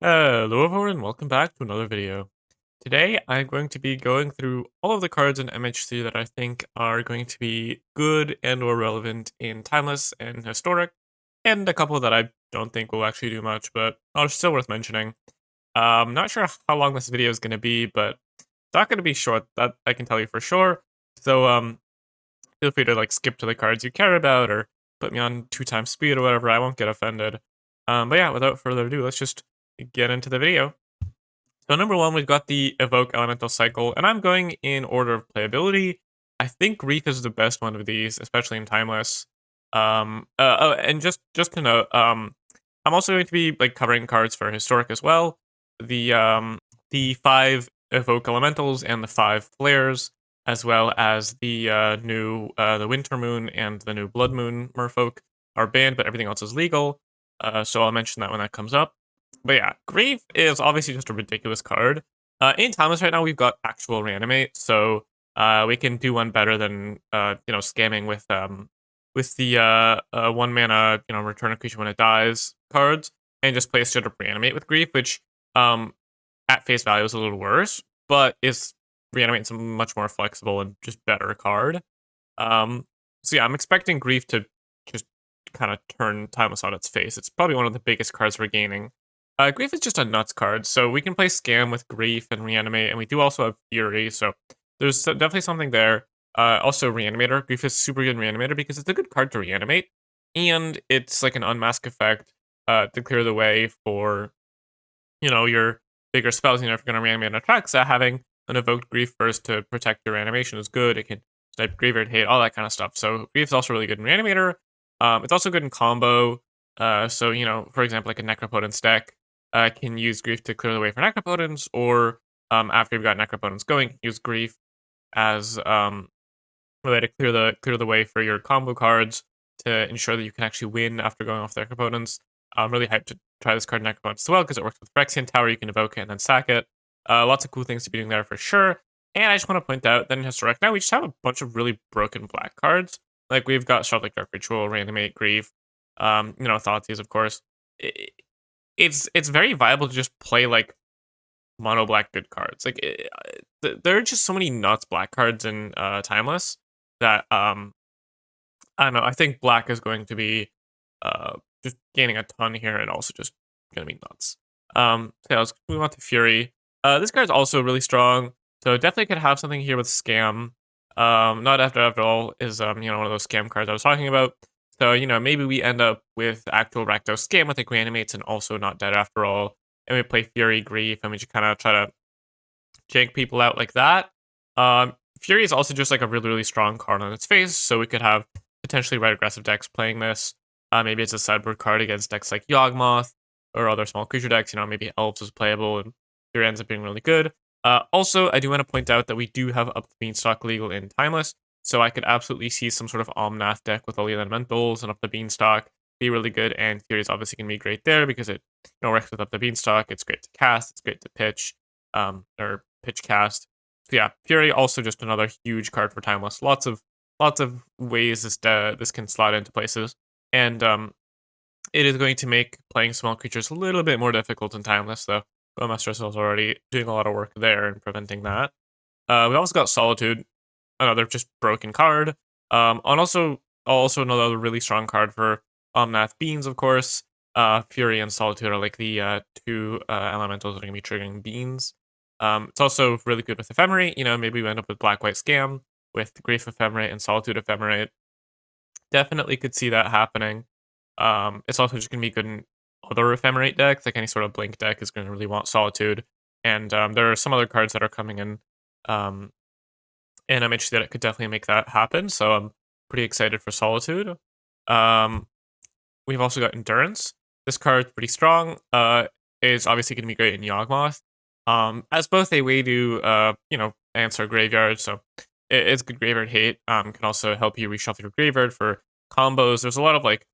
Hello everyone and welcome back to another video. Today I'm going to be going through all of the cards in MH3 that I think are going to be good and or relevant in Timeless and Historic, and a couple that I don't think will actually do much, but are still worth mentioning. Not sure how long this video is going to be, but it's not going to be short, that I can tell you for sure. So feel free to like skip to the cards you care about or put me on 2 times speed or whatever, I won't get offended. But yeah, without further ado, let's just get into the video. So number one, we've got the Evoke Elemental Cycle, and I'm going in order of playability. I think Grief is the best one of these, especially in Timeless. And just to note, I'm also going to be like covering cards for Historic as well. The 5 Evoke Elementals and the 5 Flares, as well as the new the Winter Moon and the new Blood Moon Merfolk are banned, but everything else is legal. So I'll mention that when that comes up. But yeah, Grief is obviously just a ridiculous card. In Timeless right now, we've got actual Reanimate, so we can do one better than scamming with the 1 mana return a creature when it dies cards, and just play a straight up Reanimate with Grief, which at face value is a little worse, but is Reanimate's a much more flexible and just better card. So yeah, I'm expecting Grief to just kind of turn Timeless on its face. It's probably one of the biggest cards we're gaining. Grief is just a nuts card, so we can play Scam with Grief and Reanimate, and we do also have Fury, so there's definitely something there. Also, Reanimator. Grief is super good in Reanimator because it's a good card to reanimate, and it's like an unmask effect to clear the way for, your bigger spells. If you're going to reanimate an attack, so having an evoked Grief first to protect your animation is good. It can snipe Graveyard Hate, all that kind of stuff. So Grief is also really good in Reanimator. It's also good in combo. So, for example, like a Necropotence deck can use Grief to clear the way for Necropotence, or after you've got Necropotence going, use Grief as a way to clear the way for your combo cards to ensure that you can actually win after going off the Necropotence. I'm really hyped to try this card in Necropotence as well because it works with Phyrexian Tower. You can evoke it and then sack it. Lots of cool things to be doing there for sure. And I just want to point out that in Historic now we just have a bunch of really broken black cards. Like we've got stuff like Dark Ritual, Reanimate, Grief, Thoughtseize, of course. It's very viable to just play like mono black good cards. Like there are just so many nuts black cards in Timeless that I don't know. I think black is going to be just gaining a ton here, and also just gonna be nuts. So yeah, let's move on to Fury. This card's also really strong, so definitely could have something here with Scam. Not after all is one of those scam cards I was talking about. So maybe we end up with actual Rakdos Scam with like reanimates and also not dead after all, and we play Fury Grief, and we just kind of try to jank people out like that. Fury is also just like a really strong card on its face, so we could have potentially red aggressive decks playing this. Maybe it's a sideboard card against decks like Yawgmoth or other small creature decks. Maybe Elves is playable and Fury ends up being really good. Also, I do want to point out that we do have Up the Beanstalk legal in Timeless, so I could absolutely see some sort of Omnath deck with all the elementals and Up the Beanstalk be really good, and Fury is obviously going to be great there because it works with Up the Beanstalk. It's great to cast, it's great to pitch, or pitch cast. So yeah, Fury also just another huge card for Timeless. Lots of ways this can slot into places, and it is going to make playing small creatures a little bit more difficult in Timeless, though. Bowmaster is already doing a lot of work there and preventing that. We also got Solitude, another just broken card. And also another really strong card for Omnath Beans, of course. Fury and Solitude are like the 2 elementals that are going to be triggering Beans. It's also really good with Ephemerate. Maybe we end up with Black-White Scam with Grief Ephemerate and Solitude Ephemerate. Definitely could see that happening. It's also just going to be good in other Ephemerate decks. Like any sort of Blink deck is going to really want Solitude. And there are some other cards that are coming in MH3 that it could definitely make that happen. So I'm pretty excited for Solitude. We've also got Endurance. This card's pretty strong. Is obviously going to be great in Yawgmoth. As both a way to answer Graveyard. So it's good Graveyard Hate. Can also help you reshuffle your Graveyard for combos. There's a lot of like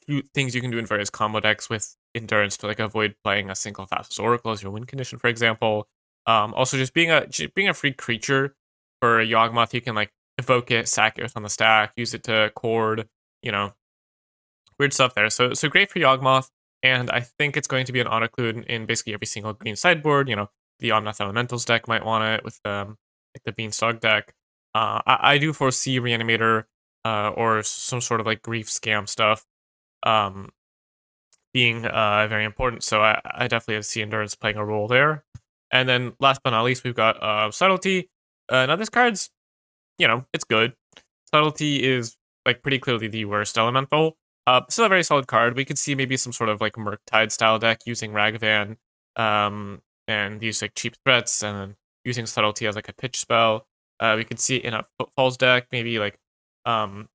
cute things you can do in various combo decks with Endurance to like avoid playing a single Thassa's Oracle as your win condition, for example. Also just being a free creature for Yawgmoth, you can like evoke it, sack it on the stack, use it to cord, weird stuff there. So great for Yawgmoth. and I think it's going to be an auto-include in basically every single green sideboard. The Omnath Elementals deck might want it with like the Beanstalk deck. I do foresee Reanimator or some sort of like grief scam stuff um, being very important. So I definitely see Endurance playing a role there. And then last but not least, we've got Subtlety. Now this card's, it's good. Subtlety is like pretty clearly the worst elemental. Still a very solid card. We could see maybe some sort of like Murktide style deck using Ragavan, and use like cheap threats and then using Subtlety as like a pitch spell. We could see it in a Footfalls deck, maybe like um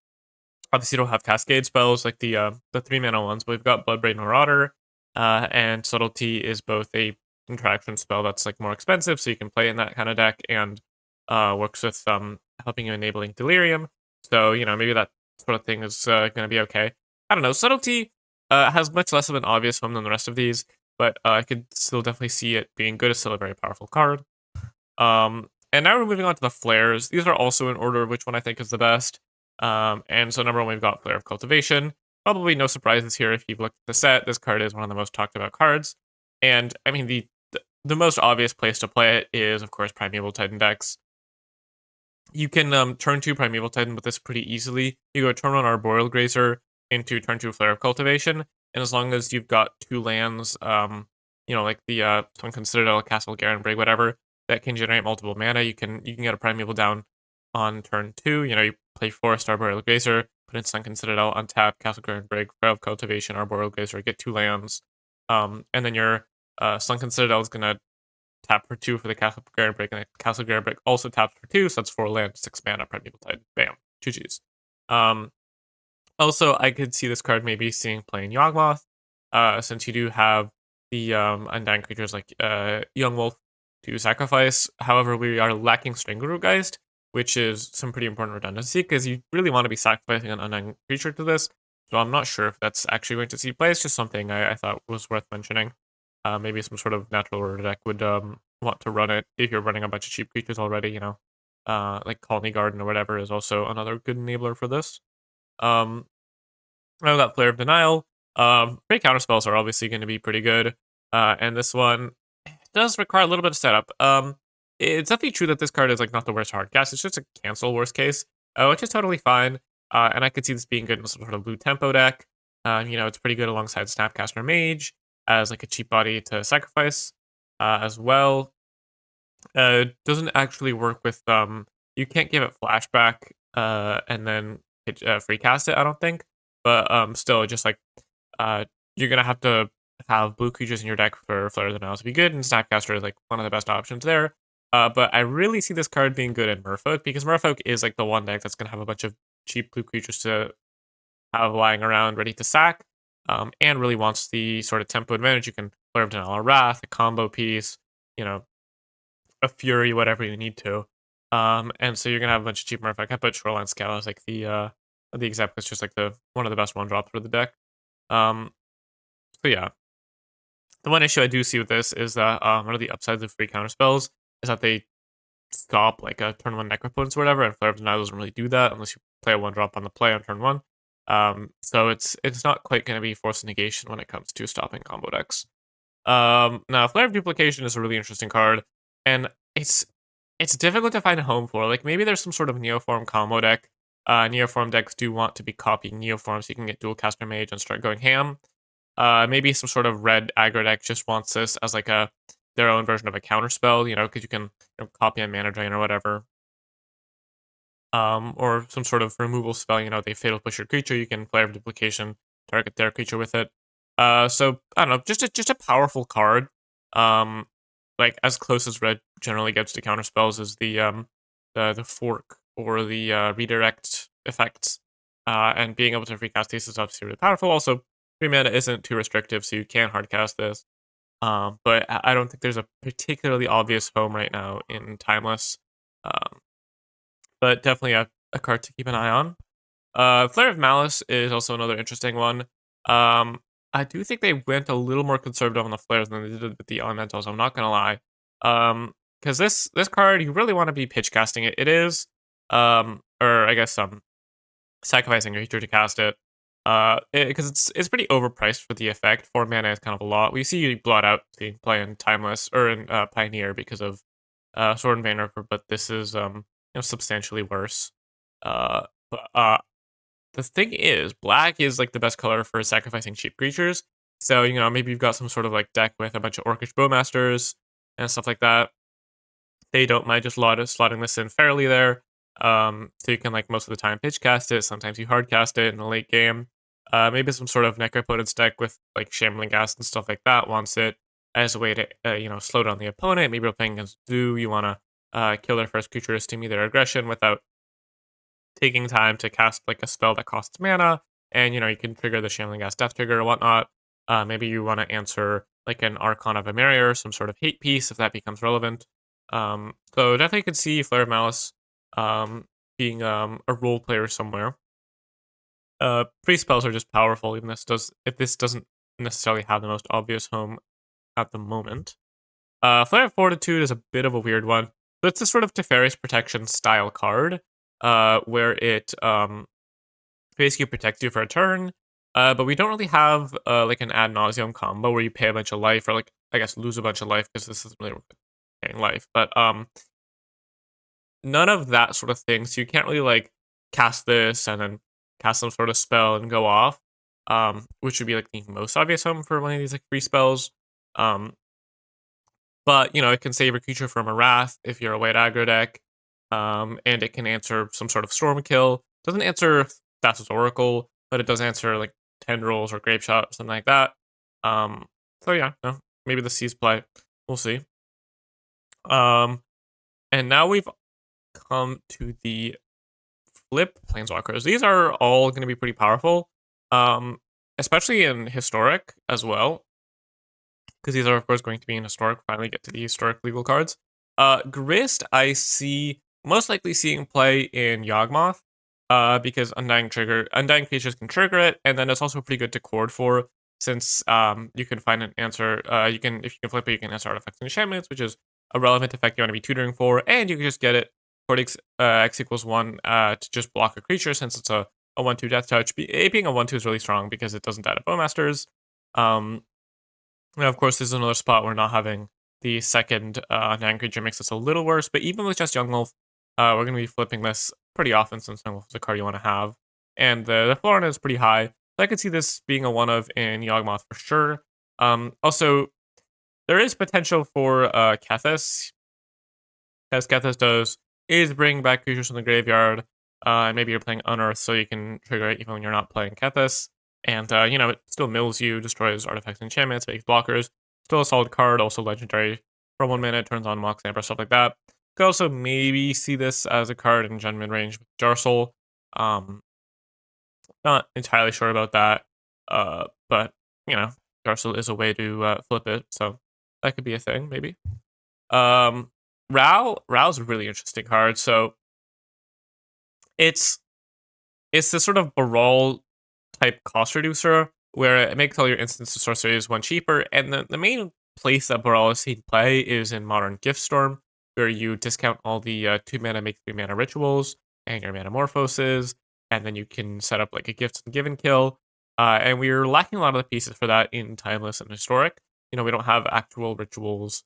obviously, you don't have Cascade spells like the 3-mana ones, but we've got Bloodbraid Marauder, and Subtlety is both a interaction spell that's like more expensive, so you can play in that kind of deck, and works with helping you enabling Delirium. So maybe that sort of thing is going to be okay. I don't know. Subtlety has much less of an obvious home than the rest of these, but I could still definitely see it being good. It's still a very powerful card. And now we're moving on to the flares. These are also in order of which one I think is the best. And so number one, we've got Flare of Cultivation. Probably no surprises here if you've looked at the set. This card is one of the most talked about cards. And I mean, the most obvious place to play it is, of course, Primeval Titan decks. You can turn 2 Primeval Titan with this pretty easily. You go turn 1 Arboreal Grazer into turn 2 Flare of Cultivation, and as long as you've got 2 lands, like the Sunken Citadel, Castle Garenbrig, whatever, that can generate multiple mana, you can get a Primeval down on turn 2. You play Forest Arboreal Grazer, put in Sunken Citadel, untap Castle Garenbrig, Flare of Cultivation, Arboreal Grazer, get 2 lands, and then your Sunken Citadel is gonna tap for 2 for the Castle Garenbrig, and the Castle Garenbrig also taps for 2, so that's 4 land, 6 mana, Primeval Tide. Bam. GG's. Also, I could see this card maybe seeing playing Yawgmoth, since you do have the undying creatures like Young Wolf to sacrifice. However, we are lacking Strangleroot, which is some pretty important redundancy, because you really want to be sacrificing an undying creature to this, so I'm not sure if that's actually going to see play. It's just something I thought was worth mentioning. Maybe some sort of natural order deck would want to run it if you're running a bunch of cheap creatures already, like Colony Garden or whatever is also another good enabler for this. Um, I've got Flare of Denial. Free counterspells are obviously going to be pretty good, and this one does require a little bit of setup. It's definitely true that this card is like not the worst hard cast. It's just a cancel worst case, which is totally fine. And I could see this being good in some sort of blue tempo deck. It's pretty good alongside Snapcaster Mage as like a cheap body to sacrifice as well. Doesn't actually work with you can't give it flashback and then free cast it, I don't think. But still, just like you're gonna have to have blue creatures in your deck for Flare of the Denial to be good, and Snapcaster is like one of the best options there. But I really see this card being good in Merfolk, because Merfolk is like the one deck that's gonna have a bunch of cheap blue creatures to have lying around ready to sack, and really wants the sort of tempo advantage. You can Flare of Denial or Wrath, a combo piece, you know, a Fury, whatever you need to. And so you're gonna have a bunch of cheap Merfolk. I put Shoreline Scale as like the example. It's just like the one of the best one drops for the deck. So yeah, the one issue I do see with this is that one of the upsides of free counter spells is that they stop like a turn 1 Necropotence or whatever, and Flare of Denial doesn't really do that unless you play a 1-drop on the play on turn 1. So it's not quite going to be Force Negation when it comes to stopping combo decks. Now Flare of Duplication is a really interesting card, and it's difficult to find a home for. Like maybe there's some sort of Neoform combo deck. Neoform decks do want to be copying Neoform, so you can get Dualcaster Mage and start going ham. Maybe some sort of red aggro deck just wants this as like their own version of a counter spell, because you can copy a mana drain or whatever. Or some sort of removal spell, they fatal push your creature, you can Flare of Duplication, target their creature with it. So I don't know, just a powerful card. Like as close as red generally gets to counter spells is the fork or the redirect effects. And being able to free cast these is obviously really powerful. Also, 3 mana isn't too restrictive, so you can hard cast this. But I don't think there's a particularly obvious home right now in Timeless. But definitely a card to keep an eye on. Flare of Malice is also another interesting one. I do think they went a little more conservative on the flares than they did with the elementals. I'm not gonna lie. Because this card, you really want to be pitch casting it. It is, or I guess sacrificing a creature to cast it. Because it's pretty overpriced for the effect. 4 mana is kind of a lot. We see you blot out the play in Timeless or in Pioneer because of Sword and Vein Ripper, but this is substantially worse. But the thing is, black is like the best color for sacrificing cheap creatures. So maybe you've got some sort of like deck with a bunch of Orcish Bowmasters and stuff like that. They don't mind just slotting this in fairly there. So you can like most of the time pitch cast it. Sometimes you hard cast it in the late game. Maybe some sort of Necropotence deck with like Shambling Ghast and stuff like that wants it as a way to slow down the opponent. Maybe you're playing against Zoo. You want to kill their first creature to stimulate their aggression without taking time to cast like a spell that costs mana, and you can trigger the Shambling Ghast death trigger or whatnot. Maybe you want to answer like an Archon of Emerior, some sort of hate piece if that becomes relevant. So definitely could see Flare of Malice being a role player somewhere. Free spells are just powerful, even if this doesn't necessarily have the most obvious home at the moment. Flare of Fortitude is a bit of a weird one. So it's a sort of Teferi's Protection style card, where it basically protects you for a turn. But we don't really have like an ad nauseum combo where you pay a bunch of life, or like I guess lose a bunch of life, because this isn't really paying life. But none of that sort of thing. So you can't really like cast this and then cast some sort of spell and go off. Which would be like the most obvious home for one of these like free spells. But it can save a creature from a wrath if you're a white aggro deck. And it can answer some sort of storm kill. Doesn't answer Thassa's Oracle, but it does answer like Tendrils or Grape Shot or something like that. So yeah, no, maybe the sees play. We'll see. And now we've come to the flip Planeswalkers. These are all going to be pretty powerful, especially in Historic as well, because these are, of course, going to be in Historic. Finally get to the Historic legal cards. Grist, I see most likely seeing play in Yawgmoth, because Undying creatures can trigger it, and then it's also pretty good to chord for, since you can find an answer. If you can flip it, you can answer artifacts and enchantments, which is a relevant effect you want to be tutoring for, and you can just get it for X equals 1 to just block a creature, since it's a 1/2 death touch. It being a 1/2 is really strong because it doesn't die to Bowmasters. And of course, there's another spot where not having the second Undying creature makes this a little worse, but even with just Young Wolf, we're going to be flipping this pretty often, since Young Wolf is a card you want to have. And the floor on it is pretty high, so I could see this being a one of in Yawgmoth for sure. Also, there is potential for Kethis, as Kethis does is bring back creatures from the graveyard, and maybe you're playing Unearth, so you can trigger it even when you're not playing Kethis. And, it still mills you, destroys artifacts and enchantments, makes blockers. Still a solid card, also legendary. For 1 minute, turns on Mox Amber, stuff like that. Could also maybe see this as a card in Gen mid-range with Jarsoul. Not entirely sure about that, but, Jarsoul is a way to flip it, so that could be a thing, maybe. Rao's a really interesting card. So it's this sort of Baral type cost reducer where it makes all your instants to sorceries 1 cheaper, and the main place that Baral is seen play is in Modern Giftstorm, where you discount all the 2 mana make 3 mana rituals and your Metamorphoses, and then you can set up like a gift and give and kill. And we're lacking a lot of the pieces for that in Timeless and Historic. We don't have actual rituals.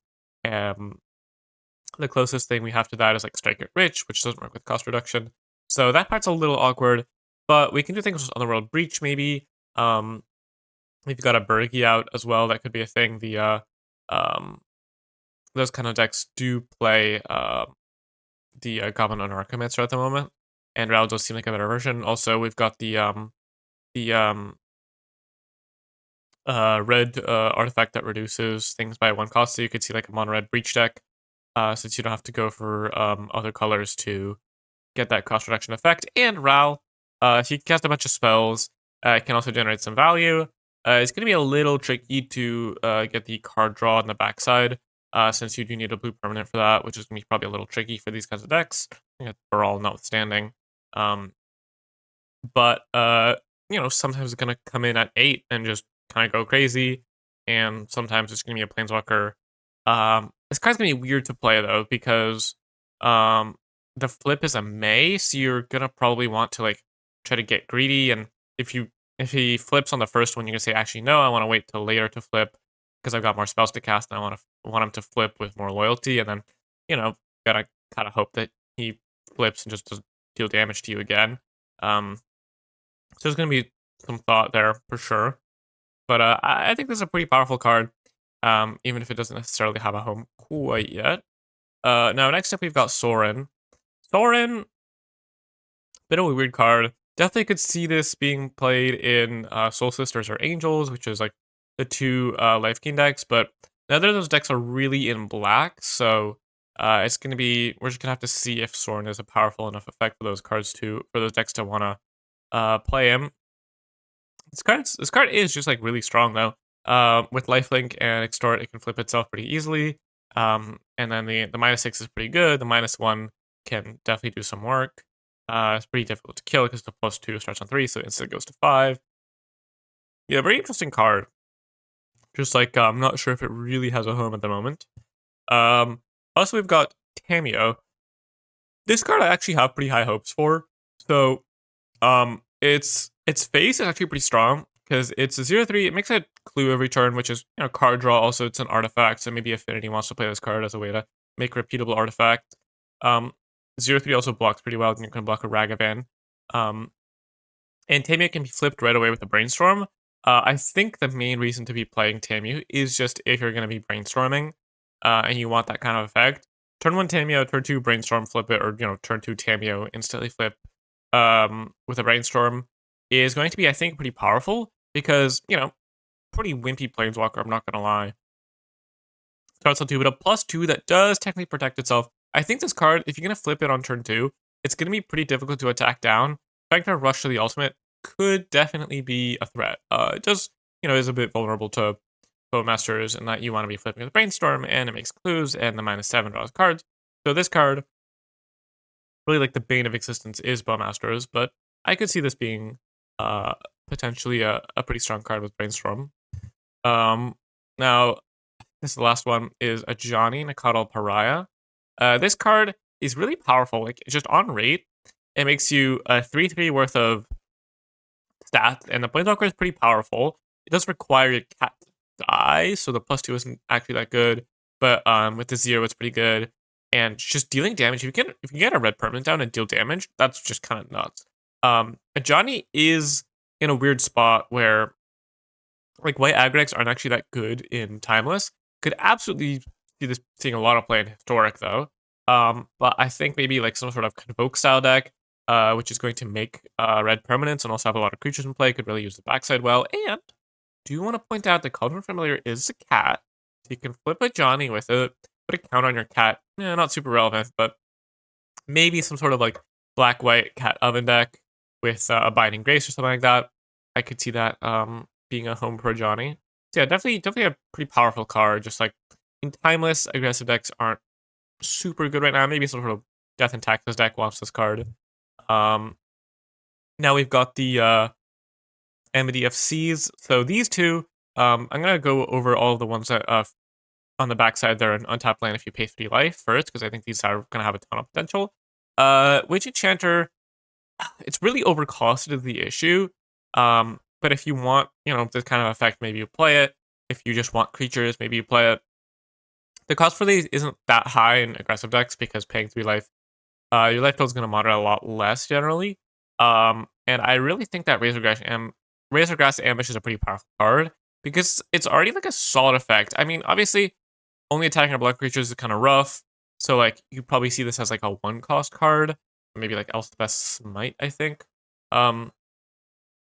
The closest thing we have to that is like Strike It Rich, which doesn't work with cost reduction. So that part's a little awkward, but we can do things with Underworld Breach maybe. We've got a Bergi out as well. That could be a thing. Those kind of decks do play the Goblin Anarchomancer at the moment, and Rao does seem like a better version. Also, we've got the red artifact that reduces things by 1 cost, so you could see like a mono red Breach deck. Since you don't have to go for other colors to get that cost reduction effect. And Ral, if you cast a bunch of spells, it can also generate some value. It's going to be a little tricky to get the card draw on the backside, since you do need a blue permanent for that, which is going to be probably a little tricky for these kinds of decks, for all notwithstanding. But sometimes it's going to come in at 8 and just kind of go crazy, and sometimes it's going to be a Planeswalker. This card's gonna be weird to play though, because the flip is a May, so you're gonna probably want to like try to get greedy, and if you if he flips on the first one, you can say, actually, no, I want to wait till later to flip because I've got more spells to cast and I want him to flip with more loyalty. And then, gotta kind of hope that he flips and just doesn't deal damage to you again. So there's going to be some thought there for sure. But I think this is a pretty powerful card, even if it doesn't necessarily have a home quite yet. Now, next up, we've got Sorin. Sorin, bit of a weird card. Definitely could see this being played in Soul Sisters or Angels, which is like the two Life Gain decks, but neither of those decks are really in black, so it's going to be, we're just going to have to see if Sorin is a powerful enough effect for those cards for those decks to want to play him. This card is just like really strong though. With lifelink and extort, it can flip itself pretty easily. And then the -6 is pretty good. The -1 can definitely do some work. It's pretty difficult to kill because the +2 starts on 3, so it instantly goes to 5. Yeah, very interesting card. Just like I'm not sure if it really has a home at the moment. Also, we've got Tameo. This card I actually have pretty high hopes for. So, its face is actually pretty strong because it's a 0/3. It makes a clue every turn, which is card draw. Also, it's an artifact, so maybe Affinity wants to play this card as a way to make a repeatable artifact. 0/3 also blocks pretty well, and you can block a Ragavan. And Tameo can be flipped right away with a Brainstorm. I think the main reason to be playing Tameo is just if you're going to be brainstorming, and you want that kind of effect. Turn 1 Tameo, turn 2 Brainstorm, flip it, or turn 2 Tameo, instantly flip with a Brainstorm is going to be, I think, pretty powerful because, pretty wimpy Planeswalker, I'm not going to lie. Starts on 2, but a +2 that does technically protect itself. I think this card, if you're going to flip it on turn 2, it's going to be pretty difficult to attack down. Trying to rush to the ultimate could definitely be a threat. It does, is a bit vulnerable to Bowmasters in that you want to be flipping with Brainstorm, and it makes clues, and the -7 draws cards. So this card, really like the bane of existence is Bowmasters, but I could see this being potentially a pretty strong card with Brainstorm. Now, this last one is a Johnny Nakadal Pariah. This card is really powerful. Like, just on rate, it makes you a 3/3 worth of stats, and the Planeswalker is pretty powerful. It does require your cat to die, so the +2 isn't actually that good. But with the 0, it's pretty good. And just dealing damage, if you get a red permanent down and deal damage, that's just kind of nuts. Johnny is in a weird spot where, like, white aggro decks aren't actually that good in Timeless. Could absolutely see this seeing a lot of play in Historic though. But I think maybe like some sort of Convoke style deck, which is going to make red permanents and also have a lot of creatures in play, could really use the backside well. And do you want to point out the Cauldron Familiar is a cat, so you can flip a Johnny with it, put a count on your cat. Yeah, not super relevant, but maybe some sort of like black-white cat oven deck with a Binding Grace or something like that. I could see that being a home for Johnny. So yeah, definitely a pretty powerful card. Just like in Timeless, aggressive decks aren't super good right now. Maybe some sort of Death and Taxes deck wants this card. Now we've got the MDFCs. So these two, I'm gonna go over all of the ones that on the backside there in untapped land if you pay 3 life first, because I think these are gonna have a ton of potential. Witch Enchanter, it's really overcosted is the issue. But if you want, this kind of effect, maybe you play it. If you just want creatures, maybe you play it. The cost for these isn't that high in aggressive decks because paying 3 life, your life total is going to moderate a lot less generally. And I really think that Razorgrass Ambush is a pretty powerful card because it's already like a solid effect. I mean, obviously, only attacking our blood creatures is kind of rough. So like you probably see this as like a 1-cost card, maybe like Elspeth's Smite, I think.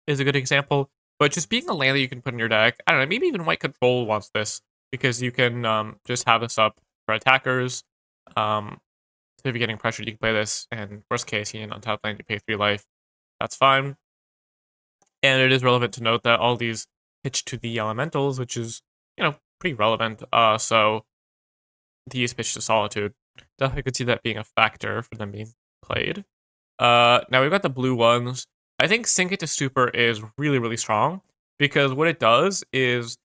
Is a good example. But just being a land that you can put in your deck, I don't know, maybe even White Control wants this because you can just have this up for attackers. So if you're getting pressured, you can play this, and worst case, on top lane, you pay 3 life. That's fine. And it is relevant to note that all these pitch to the elementals, which is, pretty relevant. So these pitch to Solitude. Definitely could see that being a factor for them being played. Now we've got the blue ones. I think Sink It to Stupor is really, really strong because what it does is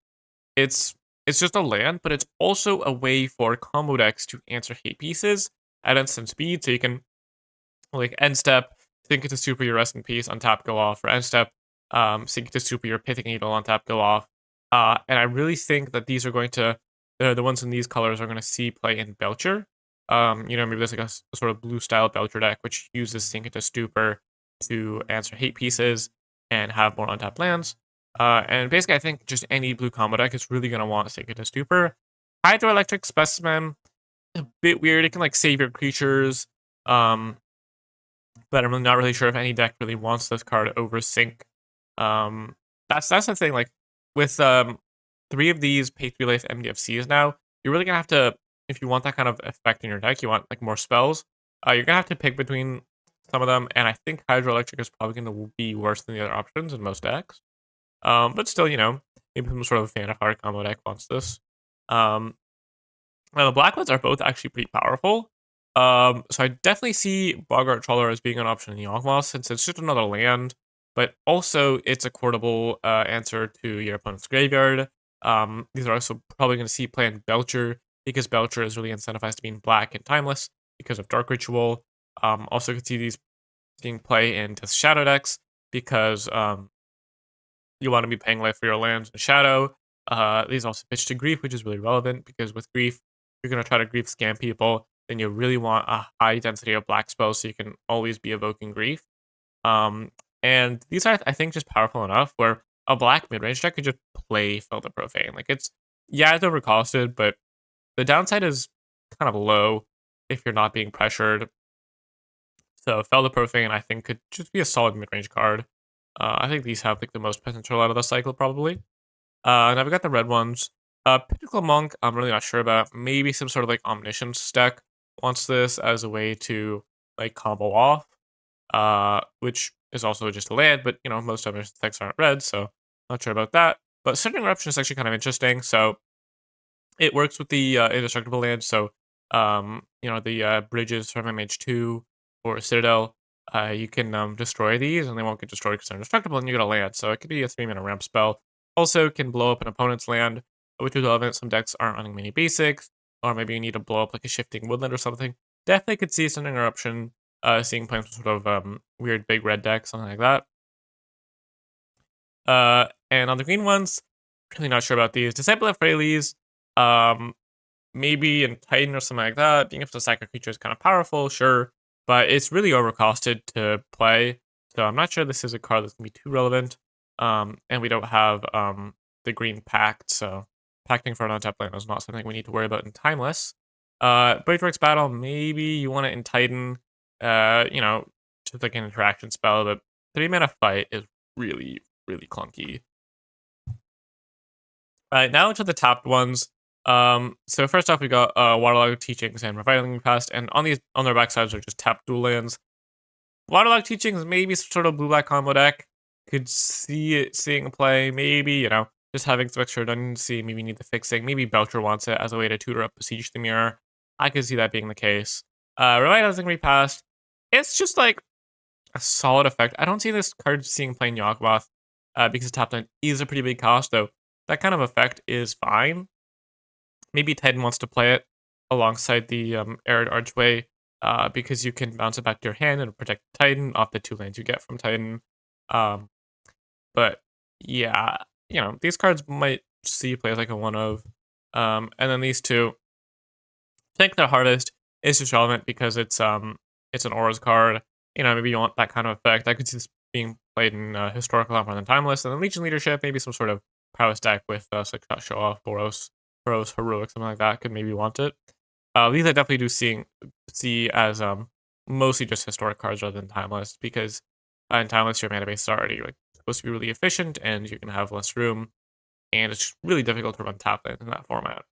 it's just a land, but it's also a way for combo decks to answer hate pieces at instant speed. So you can like end step, Sink It to Stupor, your rest in peace, untap, go off, or end step, Sink to Super, your Pithing Needle on tap go off. And I really think that these are going to, the ones in these colors are going to see play in Belcher. Maybe there's like a sort of blue style Belcher deck, which uses Sink into Stupor to answer hate pieces and have more untapped lands. And basically, I think just any blue combo deck is really going to want Sink into Stupor. Hydroelectric Specimen, a bit weird. It can like save your creatures. But I'm not really sure if any deck really wants this card over Sync. That's the thing. Like with 3 of these pay 3 life MDFCs now, you're really gonna have to, if you want that kind of effect in your deck, you want like more spells. You're gonna have to pick between some of them, and I think Hydroelectric is probably gonna be worse than the other options in most decks. But still, maybe some sort of fan of hard combo deck wants this. Now the black ones are both actually pretty powerful. So I definitely see Boggart Trawler as being an option in Yawgmoth since it's just another land, but also it's a quotable answer to your opponent's graveyard. These are also probably going to see play in Belcher because Belcher is really incentivized to being black and timeless because of Dark Ritual. Also could see these being play into Shadow decks because you want to be paying life for your lands in Shadow. These also pitch to Grief, which is really relevant because with Grief, you're going to try to Grief scam people. Then you really want a high density of black spells so you can always be evoking Grief. And these are, I think, just powerful enough where a black mid-range deck could just play Fel the Profane. Like it's overcosted, but the downside is kind of low if you're not being pressured. So Fel the Profane, I think, could just be a solid mid-range card. I think these have like the most potential out of the cycle, probably. Now we got the red ones. Pinnacle Monk, I'm really not sure about. Maybe some sort of like Omniscience deck wants this as a way to like combo off, which is also just a land, but most Omniscience decks aren't red, so not sure about that. But Sudden Eruption is actually kind of interesting. So it works with the indestructible land. So the bridges from MH3 or Citadel, you can destroy these and they won't get destroyed because they're indestructible and you get a land. So it could be a 3-mana ramp spell. Also can blow up an opponent's land, which is relevant. Some decks aren't running many basics, or maybe you need to blow up like a Shifting Woodland or something. Definitely could see Sudden Eruption, seeing playing some sort of weird big red deck, something like that. And on the green ones, really not sure about these. Disciple of Freyles, maybe in Titan or something like that. Being able to sack a creature is kind of powerful, sure, but it's really overcosted to play. So I'm not sure this is a card that's gonna be too relevant. And we don't have the green pact, so pacting for an untapped land is not something we need to worry about in Timeless. Braveworks Battle, maybe you want it in Titan, just like an interaction spell, but 3-mana fight is really, really clunky. Alright, now to the tapped ones. So first off, we got Waterlog Teachings and Revitalizing Past, and on their backsides are just tapped dual lands. Waterlog Teachings, maybe some sort of blue-black combo deck. Could see it seeing play, maybe, just having some extra redundancy, maybe need the fixing. Maybe Belcher wants it as a way to tutor up Besiege the Mirror. I could see that being the case. Revitalizing Repast, it's just like a solid effect. I don't see this card seeing play in Yawgmoth, because top 10 is a pretty big cost, though. That kind of effect is fine. Maybe Titan wants to play it alongside the Arid Archway, because you can bounce it back to your hand and protect Titan off the 2 lands you get from Titan. But yeah, these cards might see play as like a one of. And then these two, I think the hardest is just relevant because it's an Auras card. Maybe you want that kind of effect. I could see this being played in Historical a lot more than Timeless. And then Legion Leadership, maybe some sort of prowess deck with like Show Off, Boros, Heroic, something like that could maybe want it. These I definitely do see as mostly just historic cards rather than Timeless, because in Timeless your mana base is already like supposed to be really efficient and you can have less room, and it's really difficult to run tap lands in that format.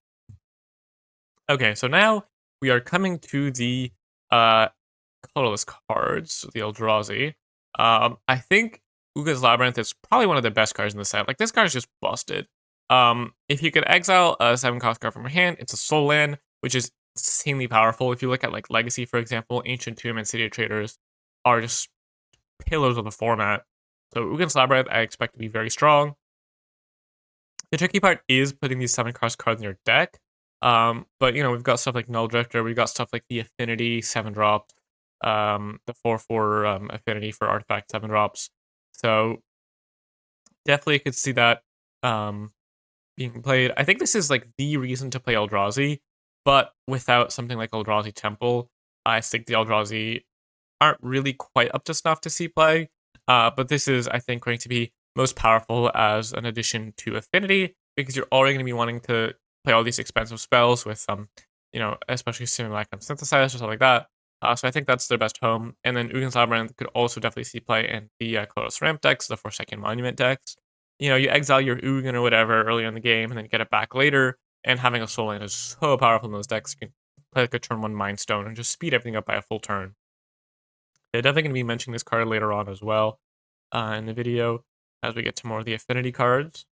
Okay, so now we are coming to the colorless cards, the Eldrazi. I think Ugga's Labyrinth is probably one of the best cards in the set. Like, this card is just busted. If you could exile a 7-cost card from your hand, it's a soul land, which is insanely powerful. If you look at like Legacy, for example, Ancient Tomb and City of Traders are just pillars of the format. So Ugga's Labyrinth, I expect to be very strong. The tricky part is putting these 7-cost cards in your deck. But we've got stuff like Null Drifter, we've got stuff like the Affinity 7-drop, the 4/4 Affinity for Artifact 7-drops. So Definitely could see that being played. I think this is like the reason to play Eldrazi, but without something like Eldrazi Temple, I think the Eldrazi aren't really quite up to snuff to see play. But this is, I think, going to be most powerful as an addition to Affinity because you're already going to be wanting to play all these expensive spells with especially something like Synthesize or something like that. So I think that's their best home. And then Ugin's Labyrinth could also definitely see play in the Colorless Ramp decks, the Forsaken Monument decks. You exile your Ugin or whatever early in the game and then get it back later. And having a Soul Land is so powerful in those decks. You can play like a turn 1 Mind Stone and just speed everything up by a full turn. They're definitely going to be mentioning this card later on as well in the video as we get to more of the affinity cards.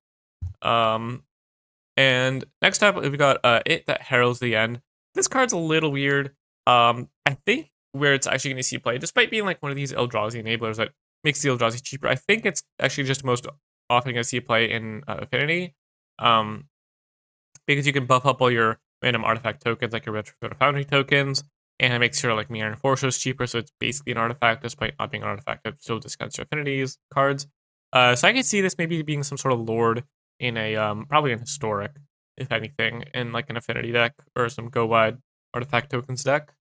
And next up, we've got It That Heralds the End. This card's a little weird. I think where it's actually going to see play, despite being like one of these Eldrazi enablers that makes the Eldrazi cheaper, I think it's actually just most often going to see play in Affinity. Because you can buff up all your random artifact tokens, like your Retrofit Foundry tokens, and it makes your like Mirror Enforcer cheaper, so it's basically an artifact, despite not being an artifact, it still discounts your affinities cards. So I could see this maybe being some sort of Lord in a probably an historic, if anything, in like an affinity deck or some go wide artifact tokens deck.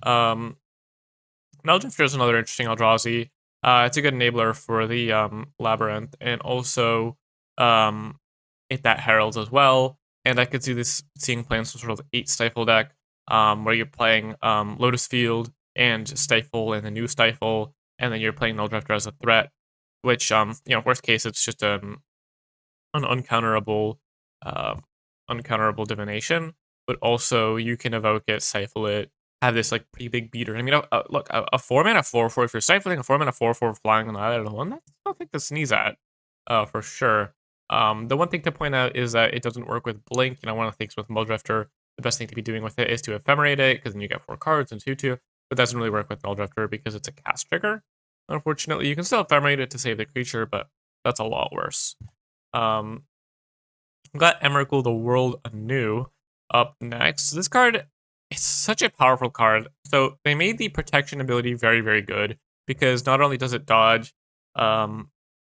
Drifter is another interesting Eldrazi. It's a good enabler for the Labyrinth, and also It That Heralds as well. And I could see this seeing play in some sort of 8 Stifle deck, where you're playing Lotus Field and Stifle and the new Stifle, and then you're playing Null Drifter as a threat, which, worst case, it's just an uncounterable, divination, but also you can evoke it, Stifle it, have this like pretty big beater. I mean, look, a 4-mana 4/4, if you're stifling a 4-mana 4/4 flying on either one, that's nothing to sneeze at, for sure. The one thing to point out is that it doesn't work with Blink. One of the things with Mulldrifter, the best thing to be doing with it is to ephemerate it, because then you get 4 cards and 2/2, but that doesn't really work with Mulldrifter because it's a cast trigger. Unfortunately, you can still ephemerate it to save the creature, but that's a lot worse. We've got Emrakul, the World Anew, up next. This card is such a powerful card. So they made the protection ability very, very good, because not only does it dodge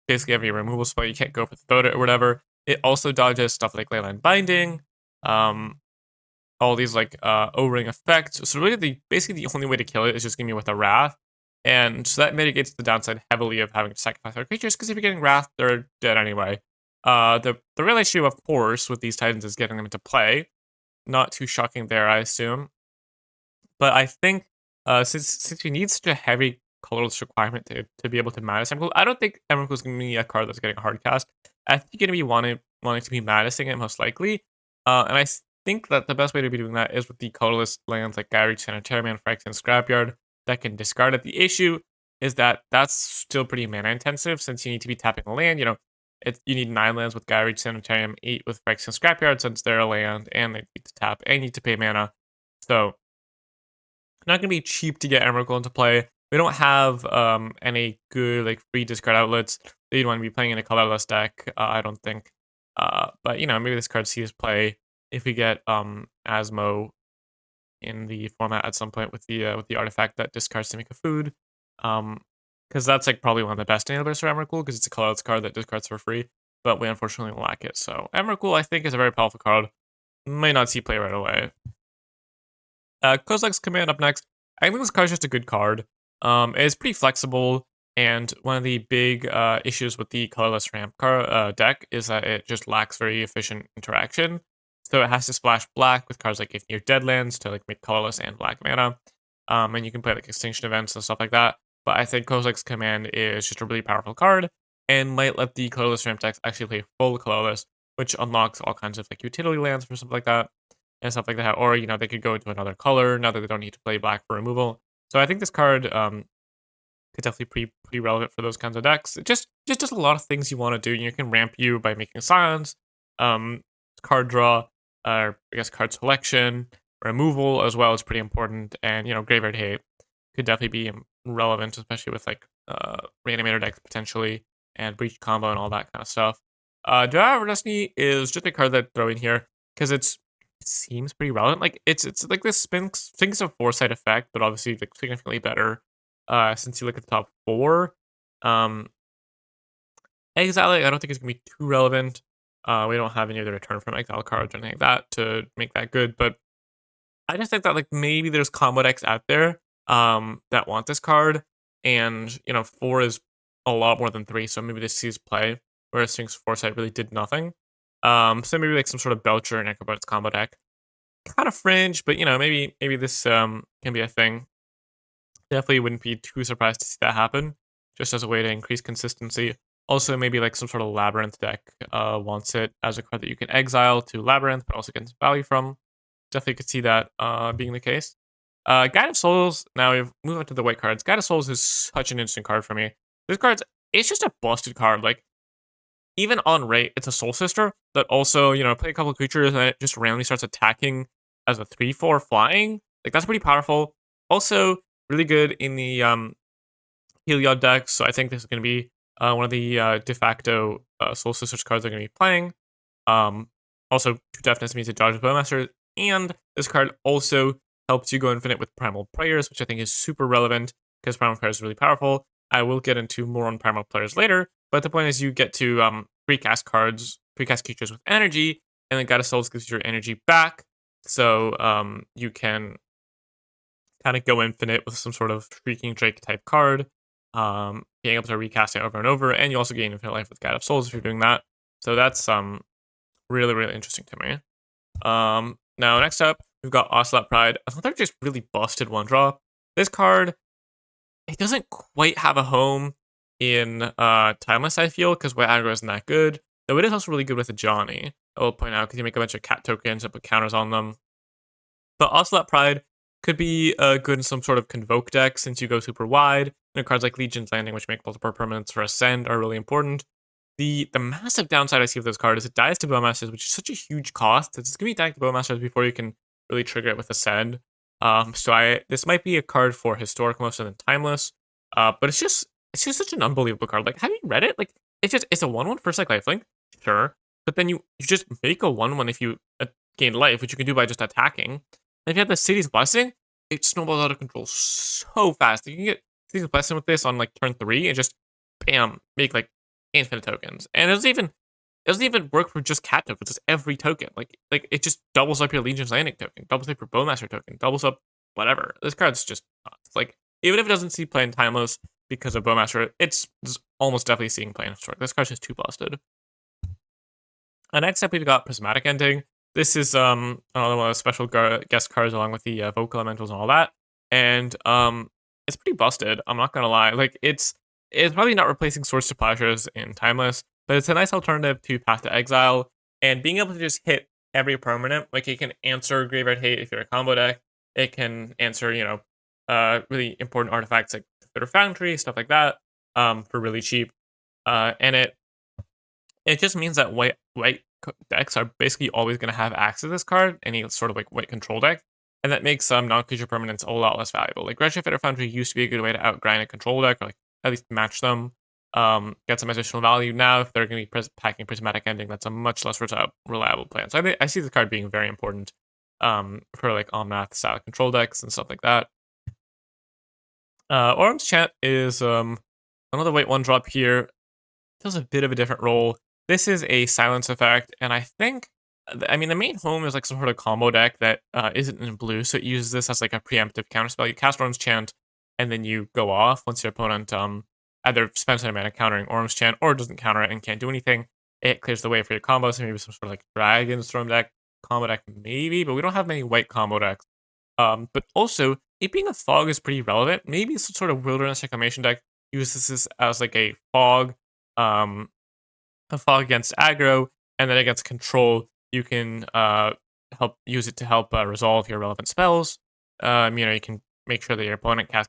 basically every removal spell, you can't go for the Voda or whatever, it also dodges stuff like Leyline Binding, all these like O-Ring effects. So really, basically the only way to kill it is just give me with a Wrath. And so that mitigates the downside heavily of having to sacrifice our creatures, because if you're getting Wrath, they're dead anyway. The real issue, of course, with these Titans is getting them into play. Not too shocking there, I assume. But I think since we need such a heavy colorless requirement to be able to Madness Emrakul, I don't think Emrakul is going to be a card that's getting a hard cast. I think you're going to be wanting to be Madnessing it most likely. And I think that the best way to be doing that is with the colorless lands like Gyreed, Sanitarium, and Phyrexian Scrapyard that can discard it. The issue is that that's still pretty mana intensive, since you need to be tapping a land. You need 9 lands with Gyreed, Sanitarium, 8 with Phyrexian Scrapyard, since they're a land, and they need to tap and need to pay mana. So not going to be cheap to get Emrakul into play. We don't have any good like free discard outlets that you'd want to be playing in a colorless deck, I don't think. But maybe this card sees play if we get Asmo in the format at some point with the artifact that discards to make a food. Because that's like probably one of the best enablers for Emrakul, because it's a colorless card that discards for free, but we unfortunately lack it. So Emrakul, I think, is a very powerful card. Might not see play right away. Kozilek's Command up next. I think this card is just a good card. It's pretty flexible, and one of the big issues with the colorless ramp deck is that it just lacks very efficient interaction. So it has to splash black with cards like If Near Deadlands to like make colorless and black mana. And you can play like Extinction Events and stuff like that. But I think Kozilek's Command is just a really powerful card, and might let the colorless ramp decks actually play full colorless, which unlocks all kinds of like utility lands for something like that. And stuff like that, or they could go into another color now that they don't need to play black for removal. So I think this card could definitely pretty relevant for those kinds of decks. It just does a lot of things you want to do. You can ramp you by making Scions, card draw, I guess card selection, removal as well is pretty important, and Graveyard Hate could definitely be relevant, especially with like Reanimator decks potentially, and Breach combo and all that kind of stuff. Drow Destiny is just a card that I throw in here because it seems pretty relevant. Like it's like this Sphinx of Foresight effect, but obviously like significantly better. Since you look at the top 4, Exile, I don't think it's going to be too relevant. We don't have any of the return from exile cards or anything like that to make that good, but I just think that like maybe there's combo decks out there that want this card, and 4 is a lot more than 3, so maybe this sees play, whereas Sphinx Foresight really did nothing. So maybe like some sort of Belcher and Necrobots combo deck. Kind of fringe, but maybe this can be a thing. Definitely wouldn't be too surprised to see that happen, just as a way to increase consistency. Also, maybe like some sort of Labyrinth deck wants it as a card that you can exile to Labyrinth, but also get some value from. Definitely could see that being the case. Guide of Souls, now we've moved on to the white cards. Guide of Souls is such an interesting card for me. This card's, it's just a busted card. Like, even on rate, it's a Soul Sister that also, play a couple of creatures and it just randomly starts attacking as a 3/4 flying. Like, that's pretty powerful. Also, really good in the Heliod deck, so I think this is going to be one of the de facto Soul Sisters cards they're going to be playing. Also, 2 deafness means it dodges Bowmaster, and this card also helps you go infinite with Primal Prayers, which I think is super relevant because Primal Prayers is really powerful. I will get into more on Primal Players later, but the point is you get to precast cards, precast creatures with energy, and then Goddess Souls gives you your energy back, so you can kind of go infinite with some sort of Shrieking Drake type card, being able to recast it over and over, and you also gain infinite life with Guide of Souls if you're doing that. So that's really, really interesting to me. Now next up, we've got Ocelot Pride. Another just really busted 1-drop. This card, it doesn't quite have a home in Timeless, I feel, because white aggro isn't that good. Though it is also really good with a Johnny, I will point out, because you make a bunch of cat tokens and put counters on them. But Ocelot Pride could be good in some sort of Convoke deck since you go super wide. Cards like Legion's Landing, which make multiple permanents for Ascend, are really important. The massive downside I see of this card is it dies to Bowmasters, which is such a huge cost. It's going to be dying to Bowmasters before you can really trigger it with Ascend. So this might be a card for Historic more so than Timeless. But it's just such an unbelievable card. Like, have you read it? Like, it's a 1/1 first like lifelink, sure. But then you just make a 1/1 if you gain life, which you can do by just attacking. And if you have the City's Blessing, it snowballs out of control so fast. You can get City's Blessing with this on like turn 3 and just bam, make like infinite tokens. And it doesn't even work for just cat tokens. It's every token. Like it just doubles up your Legion's Landing token, doubles up your Bowmaster token, doubles up whatever. This card's just nuts. Like, even if it doesn't see play in Timeless because of Bowmaster, it's almost definitely seeing play in Historic. This card's just too busted. Next up, we've got Prismatic Ending. This is another one of the special guest cards along with the Vocal Elementals and all that. And it's pretty busted, I'm not gonna lie. Like, it's probably not replacing Swords to Plowshares in Timeless, but it's a nice alternative to Path to Exile, and being able to just hit every permanent. Like, it can answer Graveyard Hate if you're a combo deck. It can answer, really important artifacts like Fitter Foundry, stuff like that, for really cheap. And it just means that white decks are basically always going to have access to this card, any sort of like white control deck, and that makes some non-creature permanents a lot less valuable. Like, Redshift Fitter Foundry used to be a good way to outgrind a control deck, or like at least match them, get some additional value. Now, if they're going to be packing Prismatic Ending, that's a much less reliable plan. So I see this card being very important for like Omnath style control decks and stuff like that. Orm's Chant is another white 1-drop here. It does a bit of a different role. This is a silence effect, and I think, the main home is like some sort of combo deck that isn't in blue, so it uses this as like a preemptive counterspell. You cast Orm's Chant, and then you go off once your opponent either spends an mana countering Orm's Chant or doesn't counter it and can't do anything. It clears the way for your combos, so maybe some sort of like Dragon Storm deck, combo deck maybe, but we don't have many white combo decks. But also, it being a fog is pretty relevant. Maybe some sort of Wilderness Reclamation deck uses this as like a fog against aggro, and then against control, you can use it to help resolve your relevant spells. You can make sure that your opponent can't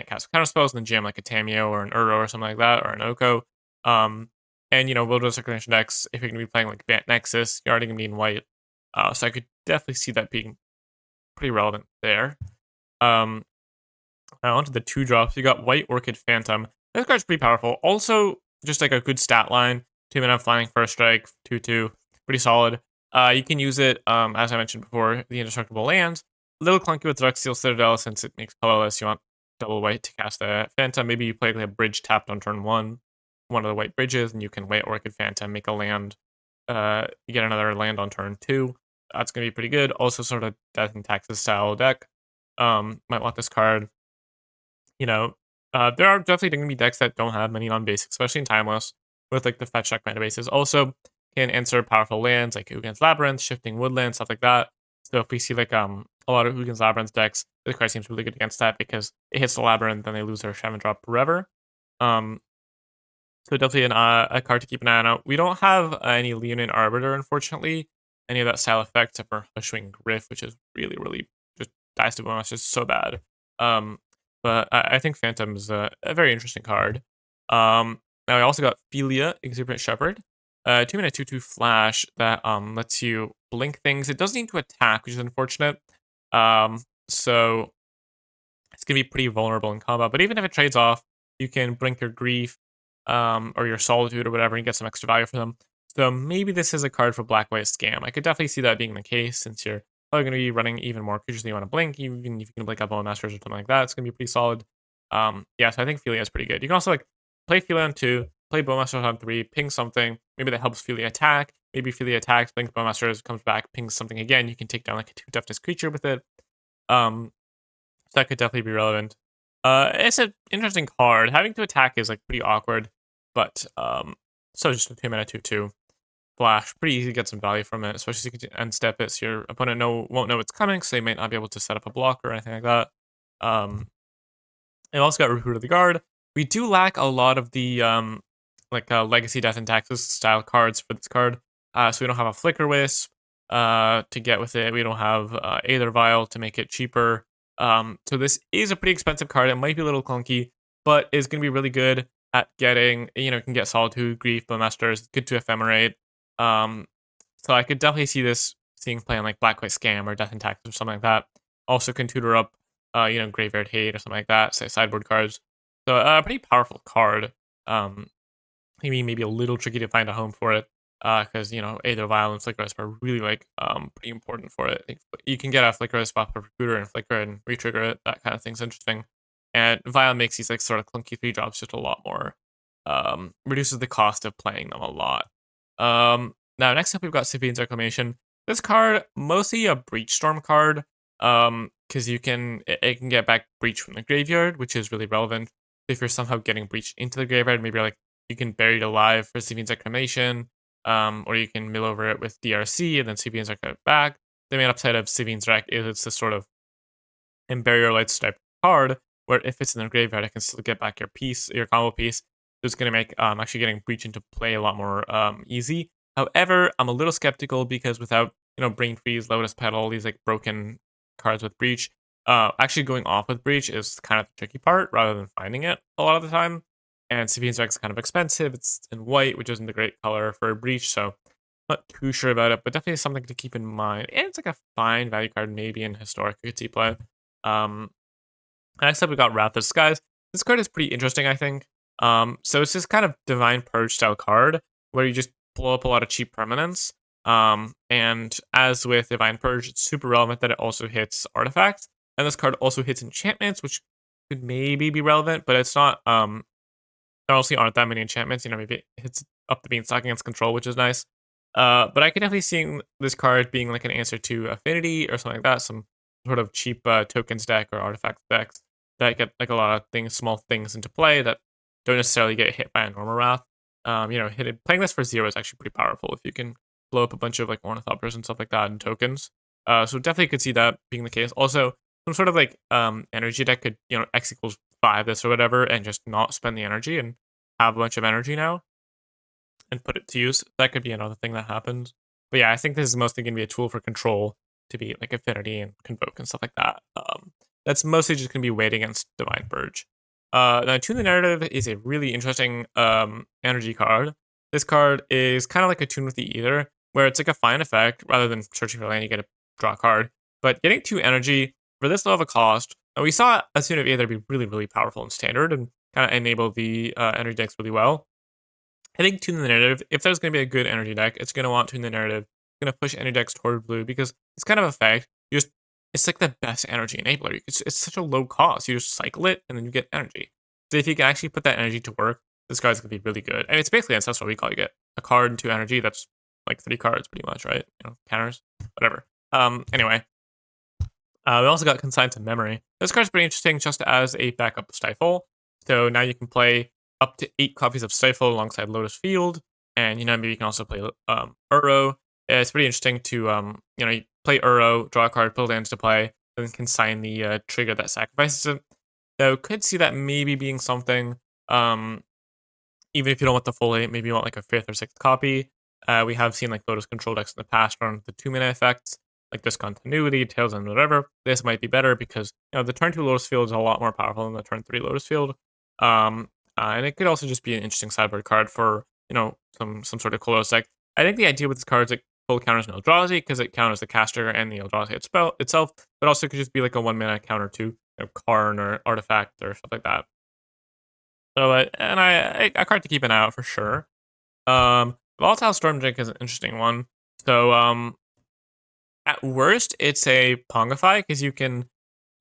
cast counter spells, and then jam like a Tameo or an Uro or something like that, or an Oko. And Wilderness Reclamation decks, if you're going to be playing like Bant Nexus, you're already going to be in white. So I could definitely see that being pretty relevant there. Now onto the 2-drops. You got White Orchid Phantom. This card's pretty powerful. Also, just like a good stat line. 2-mana flying, first strike, 2/2, pretty solid. You can use it, as I mentioned before, the indestructible lands. A little clunky with Darksteel Citadel since it makes colorless. You want double white to cast the Phantom. Maybe you play like a bridge tapped on turn 1. one of the white bridges, and you can White Orchid Phantom, make a land, you get another land on turn 2. That's gonna be pretty good. Also sort of Death and Taxes style deck. Might want this card. You know, there are definitely gonna be decks that don't have many non-basics, especially in Timeless, with like the fetch deck mana bases. Also can answer powerful lands like Ugin's Labyrinth, Shifting Woodland, stuff like that. So if we see like a lot of Ugin's Labyrinth decks, this card seems really good against that because it hits the Labyrinth, then they lose their Shaman Drop forever. Um, so definitely a card to keep an eye on. Out. We don't have any Leonin Arbiter, unfortunately. Any of that style effect except for Hushwing Griff, which is really just dies to bonus, just so bad. Um, but I think Phantom is a very interesting card. Now I also got Philia, Exuberant Shepherd. 2-mana 2/2 flash that lets you blink things. It does need to attack, which is unfortunate. So it's gonna be pretty vulnerable in combat. But even if it trades off, you can blink your grief, or your solitude or whatever, and get some extra value for them. So maybe this is a card for black white scam. I could definitely see that being the case since you're probably going to be running even more creatures than you want to blink. Even if you can blink up Bone Masters or something like that, it's going to be pretty solid. Yeah, so I think Philia is pretty good. You can also like play Philia on 2, play Bone Masters on 3, ping something. Maybe that helps Philia attack. Maybe Philia attacks, blink Bone Masters, comes back, pings something again. You can take down like a 2 toughness creature with it. So that could definitely be relevant. It's an interesting card. Having to attack is like pretty awkward, but so just a 2-mana 2/2 flash, pretty easy to get some value from it, especially if you can end step it, so your opponent won't know it's coming, so they might not be able to set up a block or anything like that. I've also got Recruit of the Guard. We do lack a lot of the Legacy Death and Taxes style cards for this card. So we don't have a Flicker Wisp to get with it. We don't have Aether Vial to make it cheaper. So this is a pretty expensive card. It might be a little clunky, but it's going to be really good at getting, you can get Solitude, Grief, Bowmasters, good to Ephemerate. So I could definitely see this seeing play on like Black White Scam or Death and Taxes or something like that. Also can tutor up, Graveyard Hate or something like that, say sideboard cards. So a pretty powerful card. Maybe a little tricky to find a home for it. Because Aether Vial and Flicker Wisp are really like pretty important for it. You can get a Flicker Wisp off of Recruiter and Flicker and retrigger it. That kind of thing's interesting. And Vial makes these like sort of clunky 3-drops just a lot more. Reduces the cost of playing them a lot. Now next up we've got Sivian's Reclamation. This card mostly a Breach Storm card. Because it can get back Breach from the graveyard, which is really relevant. If you're somehow getting Breach into the graveyard, maybe like you can bury it alive for Sivian's Reclamation. Or you can mill over it with DRC and then Sivian's Rec it back. The main upside of Sivian's Rec is it's this sort of Barrier Lights type card, where if it's in the graveyard, I can still get back your combo piece. So it's going to make actually getting Breach into play a lot more easy. However, I'm a little skeptical because without, Brain Freeze, Lotus Petal, these like broken cards with Breach, actually going off with Breach is kind of the tricky part rather than finding it a lot of the time. And Sivian's Rec is kind of expensive. It's in white, which isn't a great color for a Breach, so I'm not too sure about it, but definitely something to keep in mind. And it's like a fine value card, maybe in Historic you could see play. Next up, we got Wrath of Skies. This card is pretty interesting, I think. So it's this kind of Divine Purge style card where you just blow up a lot of cheap permanents. And as with Divine Purge, it's super relevant that it also hits artifacts. And this card also hits enchantments, which could maybe be relevant, but it's not. There honestly aren't that many enchantments. Maybe it hits up the Beanstalk against control, which is nice. But I could definitely see this card being like an answer to Affinity or something like that. Some sort of cheap tokens deck or artifacts decks that get like a lot of small things into play that don't necessarily get hit by a normal Wrath. Playing this for 0 is actually pretty powerful if you can blow up a bunch of like Ornithopters and stuff like that in tokens. So definitely could see that being the case. Also, some sort of like energy deck could, X equals 5 this or whatever and just not spend the energy and have a bunch of energy now and put it to use. That could be another thing that happens. But yeah, I think this is mostly going to be a tool for control to be like Affinity and Convoke and stuff like that. That's mostly just going to be weight against Divine Purge. Now, Tune the Narrative is a really interesting energy card. This card is kind of like a Tune with the Ether, where it's like a fine effect. Rather than searching for land, you get to draw a card. But getting 2 energy for this low of a cost, and we saw a Tune of Ether be really powerful in Standard and kind of enable the energy decks really well. I think Tune the Narrative, if there's going to be a good energy deck, it's going to want Tune the Narrative. It's going to push energy decks toward blue because it's kind of a fact. It's like the best energy enabler. It's such a low cost. You just cycle it and then you get energy. So if you can actually put that energy to work, this card's gonna be really good. And it's basically Ancestral Recall. You get a card and 2 energy. That's like 3 cards pretty much, right? Counters, whatever. Anyway, we also got Consigned to Memory. This card's pretty interesting just as a backup Stifle. So now you can play up to 8 copies of Stifle alongside Lotus Field, and maybe you can also play Uro. It's pretty interesting to you play Uro, draw a card, put lands to play, and then consign the trigger that sacrifices it. So could see that maybe being something. Even if you don't want the full 8, maybe you want like a 5th or 6th copy. We have seen like Lotus control decks in the past run the 2-mana effects, like Discontinuity, Tails, and whatever. This might be better because the turn 2 Lotus Field is a lot more powerful than the turn 3 Lotus Field. And it could also just be an interesting sideboard card for some sort of Colorless deck. I think the idea with this card is it full counters an Eldrazi because it counters the caster and the Eldrazi spell itself, but also could just be like a 1-mana counter to Karn or Artifact or stuff like that. So and a card to keep an eye out for sure. Volatile Stormdrake is an interesting one. So at worst, it's a Pongify because you can,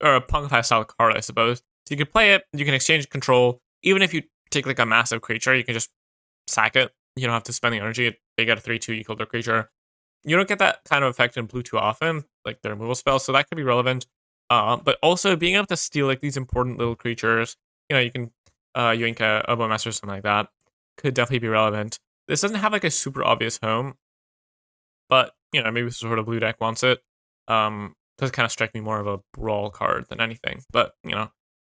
or a Pongify style card, I suppose. So you can play it. You can exchange control. Even if you take like a massive creature, you can just sack it. You don't have to spend the energy. They get a 3/2, you kill their creature. You don't get that kind of effect in blue too often, like their removal spell. So that could be relevant. But also being able to steal like these important little creatures. You can yoink a Bowmaster or something like that. Could definitely be relevant. This doesn't have like a super obvious home, but maybe this sort of blue deck wants it. Does kind of strike me more of a brawl card than anything, but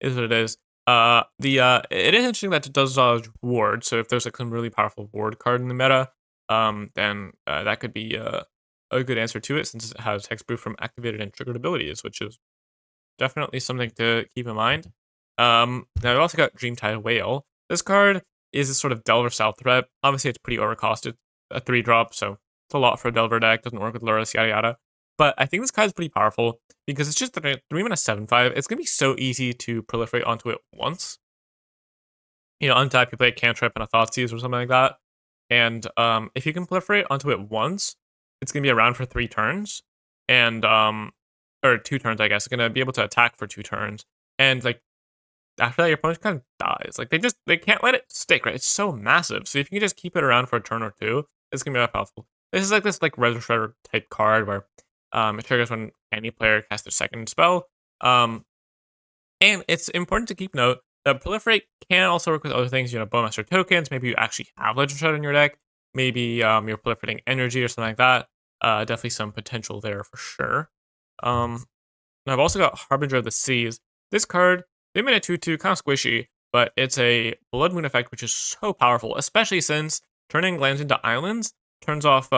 is what it is. It is interesting that it does dodge ward. So if there's like some really powerful ward card in the meta, then that could be a good answer to it since it has hexproof from activated and triggered abilities, which is definitely something to keep in mind. Now I've also got Dreamtide Whale. This card is a sort of Delver style threat. Obviously, it's pretty overcosted, a 3-drop, so it's a lot for a Delver deck. Doesn't work with Lurrus, yada yada. But I think this card is pretty powerful because it's just 3 mana 7/5. It's gonna be so easy to proliferate onto it once. Untap, you play a Cantrip and a Thoughtseize or something like that, and if you can proliferate onto it once, it's gonna be around for 3 turns, and or 2 turns, I guess. It's gonna be able to attack for 2 turns, and like after that, your opponent kind of dies. Like they can't let it stick, right? It's so massive. So if you can just keep it around for a turn or 2, it's gonna be that powerful. This is like this Red Shredder type card where it triggers when any player casts their second spell. And it's important to keep note that Proliferate can also work with other things. Bowmaster tokens. Maybe you actually have Legend Shredder in your deck. Maybe you're proliferating energy or something like that. Definitely some potential there for sure. And I've also got Harbinger of the Seas. This card, they made a 2/2, kind of squishy, but it's a Blood Moon effect, which is so powerful, especially since turning lands into islands turns off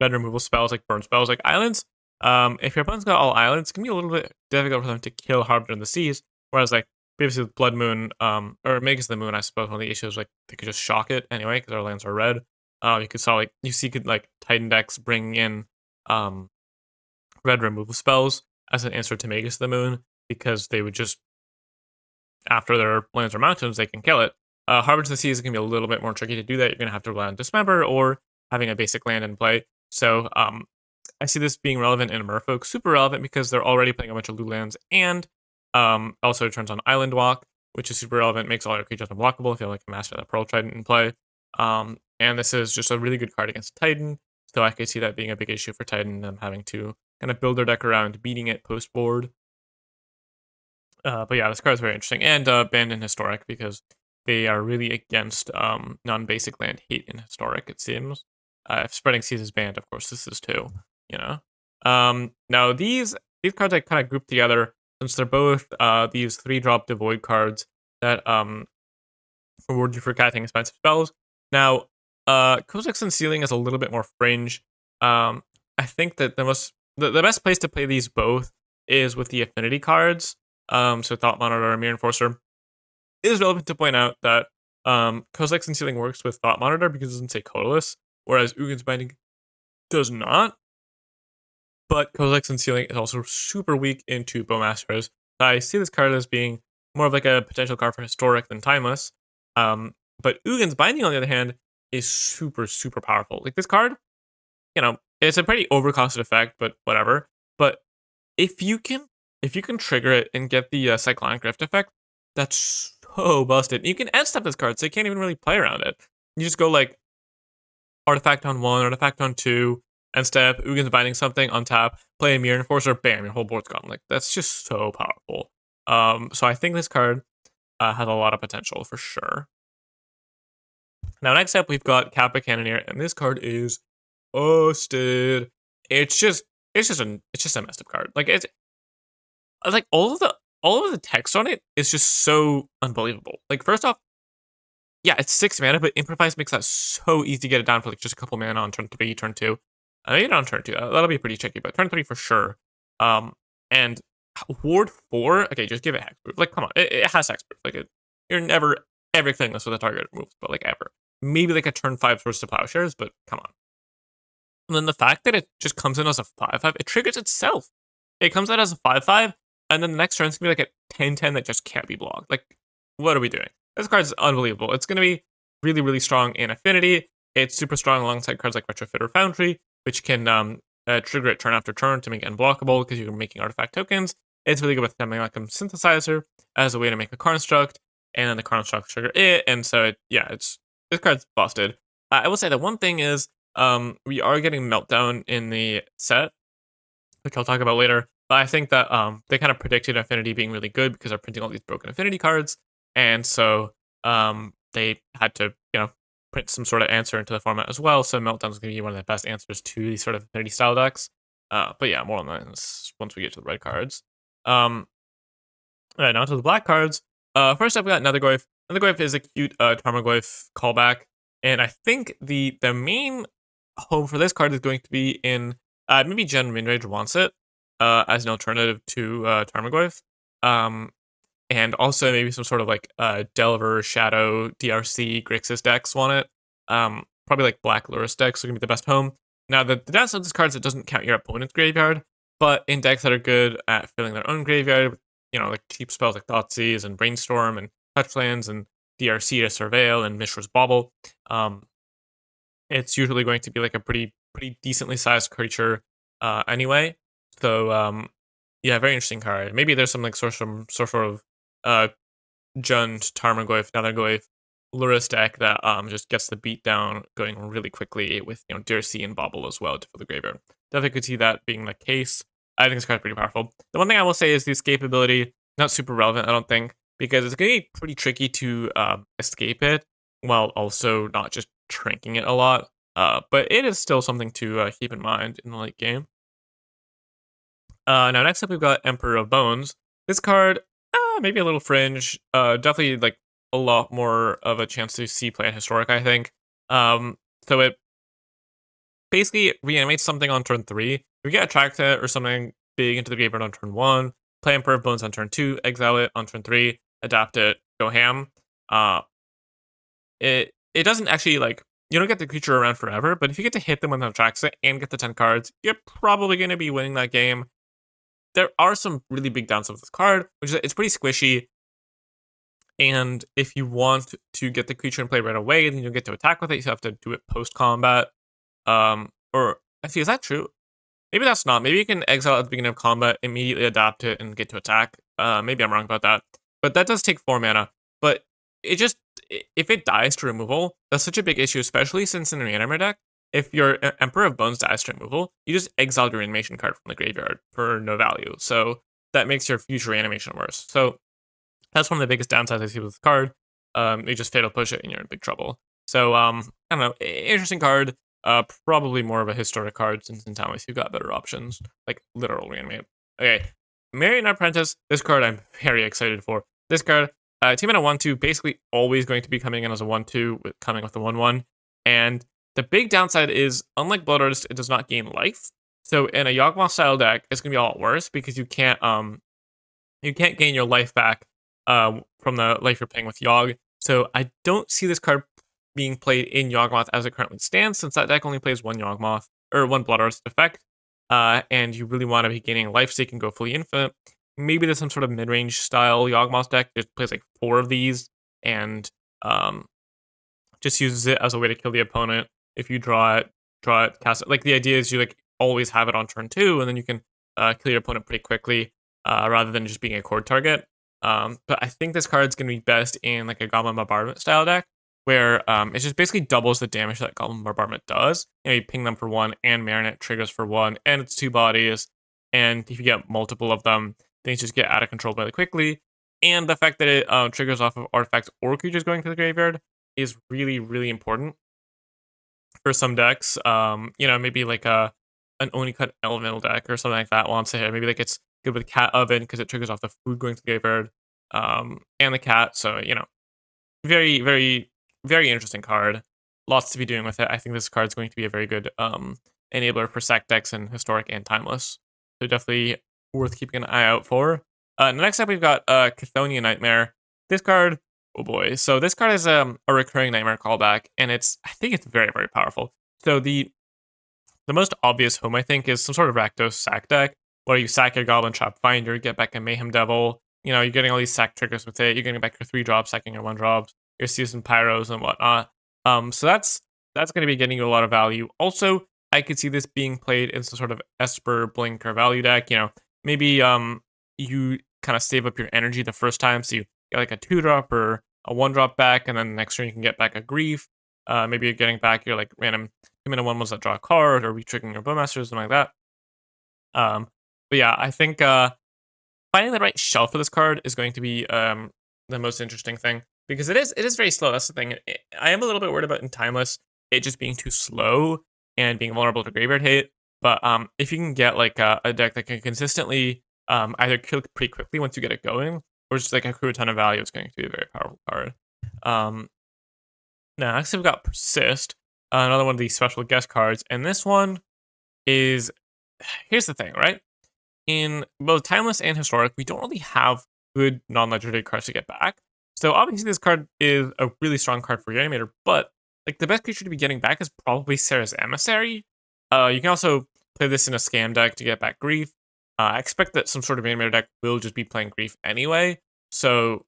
red removal spells like burn spells like islands. If your opponent's got all islands, it can be a little bit difficult for them to kill Harbinger of the Seas, whereas like previously with Blood Moon, or Magus the Moon, I suppose one of the issues like they could just shock it anyway because our lands are red. You could saw like Titan decks bring in red removal spells as an answer to Magus the Moon because they would just, after their lands are mountains, they can kill it. Harbinger of the Seas is going to be a little bit more tricky to do that. You're going to have to rely on Dismember or having a basic land in play. So I see this being relevant in Merfolk, super relevant because they're already playing a bunch of blue lands, and also turns on Island Walk, which is super relevant, makes all your creatures unblockable if you have like a Master of the Pearl Trident in play. And this is just a really good card against Titan, so I could see that being a big issue for Titan, them having to kind of build their deck around beating it post-board. But yeah, this card is very interesting, and banned in Historic because they are really against non-basic land hate in Historic, it seems. If Spreading Seas is banned, of course, this is too, Now, these cards I kind of grouped together since they're both these 3-drop Devoid cards that reward you for casting expensive spells. Now, Kozilek's Unsealing is a little bit more fringe. I think that the best place to play these both is with the affinity cards. So Thought Monitor or Mirror Enforcer. It is relevant to point out that Kozilek's Unsealing works with Thought Monitor because it doesn't say Colorless, whereas Ugin's Binding does not. But Kozilek's Unsealing is also super weak into Bowmasters. I see this card as being more of like a potential card for Historic than Timeless. But Ugin's Binding, on the other hand, is super, super powerful. Like this card, it's a pretty overcosted effect, but whatever. But if you can trigger it and get the Cyclonic Rift effect, that's so busted. You can end step this card, so you can't even really play around it. You just go like artifact on 1, artifact on 2, end step, Ugin's binding something, untap, play a Mirror Enforcer, bam, your whole board's gone. Like, that's just so powerful. So I think this card has a lot of potential for sure. Now, next up, we've got Kappa Cannoneer, and this card is busted. It's just a messed up card. Like, it's like all of the text on it is just so unbelievable. Like, first off, yeah, it's 6 mana, but Improvise makes that so easy to get it down for like just a couple mana on turn 3, turn 2. Maybe not on turn 2. That'll be pretty tricky, but turn 3 for sure. And Ward 4, okay, just give it hexproof. Like, come on, it has hexproof. Like, you're never ever killing this with a target moves, but like ever. Maybe like a turn 5 Swords to Plowshares, but come on. And then the fact that it just comes in as a 5/5, it triggers itself. It comes out as a 5/5, and then the next turn's gonna be like a 10/10 that just can't be blocked. Like, what are we doing? This card's unbelievable. It's gonna be really, really strong in Affinity. It's super strong alongside cards like Retrofit or Foundry, which can trigger it turn after turn to make it unblockable because you're making artifact tokens. It's really good with something like a Synthesizer as a way to make a construct, and then the construct trigger it, and so this card's busted. I will say that one thing is we are getting Meltdown in the set, which I'll talk about later. But I think that they kind of predicted Affinity being really good because they're printing all these broken Affinity cards, and so they had to print some sort of answer into the format as well. So Meltdown's going to be one of the best answers to these sort of Affinity style decks. But yeah, more on that once we get to the red cards. All right, now to the black cards. First up, we got Nethergoyf. Nethergoyf is a cute Tarmogoyf callback, and I think the main home for this card is going to be in maybe Gen Minrage wants it as an alternative to Tarmogoyf, and also maybe some sort of like Delver, Shadow, DRC, Grixis decks want it. Probably like Black Lurrus decks are gonna be the best home. Now the downside of this card is it doesn't count your opponent's graveyard, but in decks that are good at filling their own graveyard, like cheap spells like Thoughtseize and Brainstorm and Touchlands and DRC to Surveil and Mishra's Bauble, it's usually going to be like a pretty decently sized creature anyway. So yeah, very interesting card. Maybe there's some like sort of Jund, Tarmogoyf, Nethergoyf, Lurrus deck that just gets the beat down going really quickly with DRC and Bauble as well to fill the graveyard. Definitely could see that being the case. I think this card's pretty powerful. The one thing I will say is the escapability, not super relevant, I don't think, because it's going to be pretty tricky to escape it while also not just shrinking it a lot. But it is still something to keep in mind in the late game. Now, next up, we've got Emperor of Bones. This card, maybe a little fringe. Definitely like a lot more of a chance to see play in Historic, I think. So it basically reanimates something on turn 3. We get attract it or something big into the graveyard on turn 1. Play Emperor of Bones on turn 2. Exile it on turn 3. Adapt it. Go ham. It doesn't actually like. You don't get the creature around forever, but if you get to hit them when it attracts it and get the 10 cards, you're probably going to be winning that game. There are some really big downsides of this card, which is it's pretty squishy. And if you want to get the creature in play right away, then you'll get to attack with it. You have to do it post-combat. Or actually, is that true? Maybe that's not. Maybe you can exile at the beginning of combat, immediately adapt it, and get to attack. Maybe I'm wrong about that. But that does take 4 mana. But it just, if it dies to removal, that's such a big issue, especially since in the Reanimator deck, if your Emperor of Bones dies to removal, you just exile your animation card from the graveyard for no value. So that makes your future animation worse. So that's one of the biggest downsides I see with the card. You just fatal push it and you're in big trouble. So I don't know, interesting card. Probably more of a historic card since in Talmud you've got better options, like literal reanimate. Okay, Marion Apprentice. This card I'm very excited for. This card, team in a 1/2, basically always going to be coming in as a 1/2, coming with a 1/1. And the big downside is, unlike Blood Artist, it does not gain life. So in a Yawgmoth style deck, it's gonna be a lot worse because you can't gain your life back from the life you're playing with Yawg. So I don't see this card being played in Yawgmoth as it currently stands, since that deck only plays one Yawgmoth or one Blood Artist effect, and you really want to be gaining life so you can go fully infinite. Maybe there's some sort of mid-range style Yawgmoth deck that plays like 4 of these and just uses it as a way to kill the opponent. If you draw it, cast it. Like the idea is you like always have it on turn 2, and then you can kill your opponent pretty quickly, rather than just being a core target. But I think this card's going to be best in like a Goblin Bombardment style deck, where it just basically doubles the damage that Goblin Bombardment does. You ping them for 1, and Marinette triggers for 1, and it's 2 bodies. And if you get multiple of them, things just get out of control really quickly. And the fact that it triggers off of artifacts or creatures going to the graveyard is really, really important for some decks. Maybe like an Oni-Cut Elemental deck or something like that wants to hit. Maybe like it's good with Cat Oven because it triggers off the food going to the graveyard and the cat. So, very, very, very interesting card. Lots to be doing with it. I think this card is going to be a very good enabler for sack decks in Historic and Timeless. So definitely worth keeping an eye out for. Next up, we've got Chthonian Nightmare. This card, oh boy. So this card is a recurring Nightmare callback, and I think it's very, very powerful. So the most obvious home, I think, is some sort of Rakdos sack deck, where you sack your Goblin Trap Finder, get back a Mayhem Devil. You're getting all these sack triggers with it. You're getting back your 3-drops, sacking your 1-drops, your Seasoned Pyros and whatnot. So that's going to be getting you a lot of value. Also, I could see this being played in some sort of Esper, Blink, or value deck. Maybe you kind of save up your energy the first time, so you get like a 2-drop or a 1-drop back, and then the next turn you can get back a Grief. Maybe you're getting back your like random 2-mana 1/1s that draw a card, or re-triggering your Bowmaster, something like that. But yeah, I think finding the right shelf for this card is going to be the most interesting thing, because it is very slow. That's the thing. I am a little bit worried about in Timeless it just being too slow and being vulnerable to graveyard hate. But if you can get like a deck that can consistently either kill pretty quickly once you get it going, or just like accrue a ton of value, it's going to be a very powerful card. Now, next we've got Persist, another one of these special guest cards, and this one is, here's the thing, right? In both Timeless and Historic, we don't really have good non-legendary cards to get back. So obviously this card is a really strong card for your animator, but like the best creature to be getting back is probably Sarah's Emissary. You can also play this in a scam deck to get back Grief. I expect that some sort of animator deck will just be playing Grief anyway. So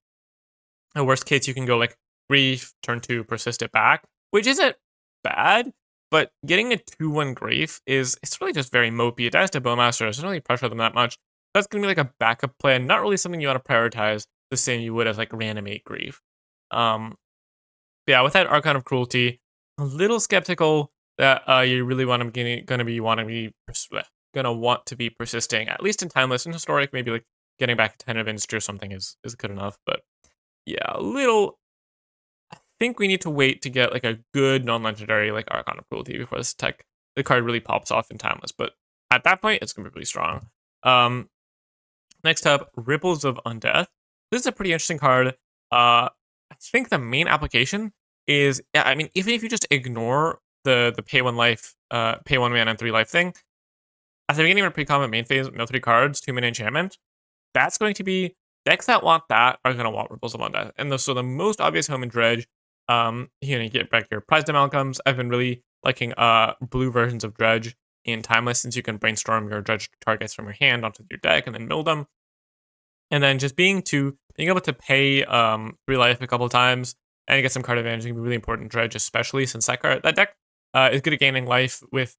in worst case, you can go like Grief, turn 2, persist it back, which isn't bad. But getting a 2/1 Grief it's really just very mopey. It dies to Bowmaster, so it doesn't really pressure them that much. That's going to be like a backup plan, not really something you want to prioritize the same you would as like Reanimate Grief. Yeah, with that Archon of Cruelty, a little skeptical that you really want to be persisting, at least in Timeless and Historic. Maybe like getting back a 10 of Instant or something is good enough. But yeah, I think we need to wait to get like a good non-legendary like Archon of Cruelty before the card really pops off in Timeless. But at that point, it's gonna be really strong. Next up, Ripples of Undeath. This is a pretty interesting card. I think the main application is, even if you just ignore the pay 1 life, pay 1 mana and 3 life thing, at the beginning of a pre-common main phase, mill 3 cards, 2 mana enchantment. That's going to be decks that want that are gonna want Ripples of Undeath. And so the most obvious home in Dredge. You get back your prized amalgams. I've been really liking blue versions of Dredge in Timeless, since you can brainstorm your Dredge targets from your hand onto your deck and then mill them. And then just being able to pay 3 life a couple of times and get some card advantage is gonna be really important in Dredge, especially since that deck is good at gaining life with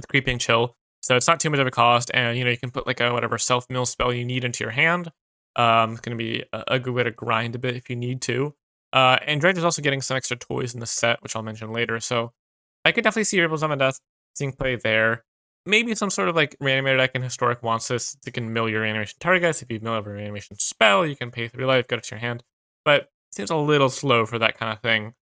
Creeping Chill. So it's not too much of a cost, and you can put like a whatever self-mill spell you need into your hand. It's gonna be a good way to grind a bit if you need to. And Dredge is also getting some extra toys in the set, which I'll mention later. So I could definitely see Ripples of Undeath seeing play there. Maybe some sort of like Reanimator deck in Historic wants this. You can mill your animation targets. If you mill over an animation spell, you can pay 3 life, get it to your hand. But it seems a little slow for that kind of thing,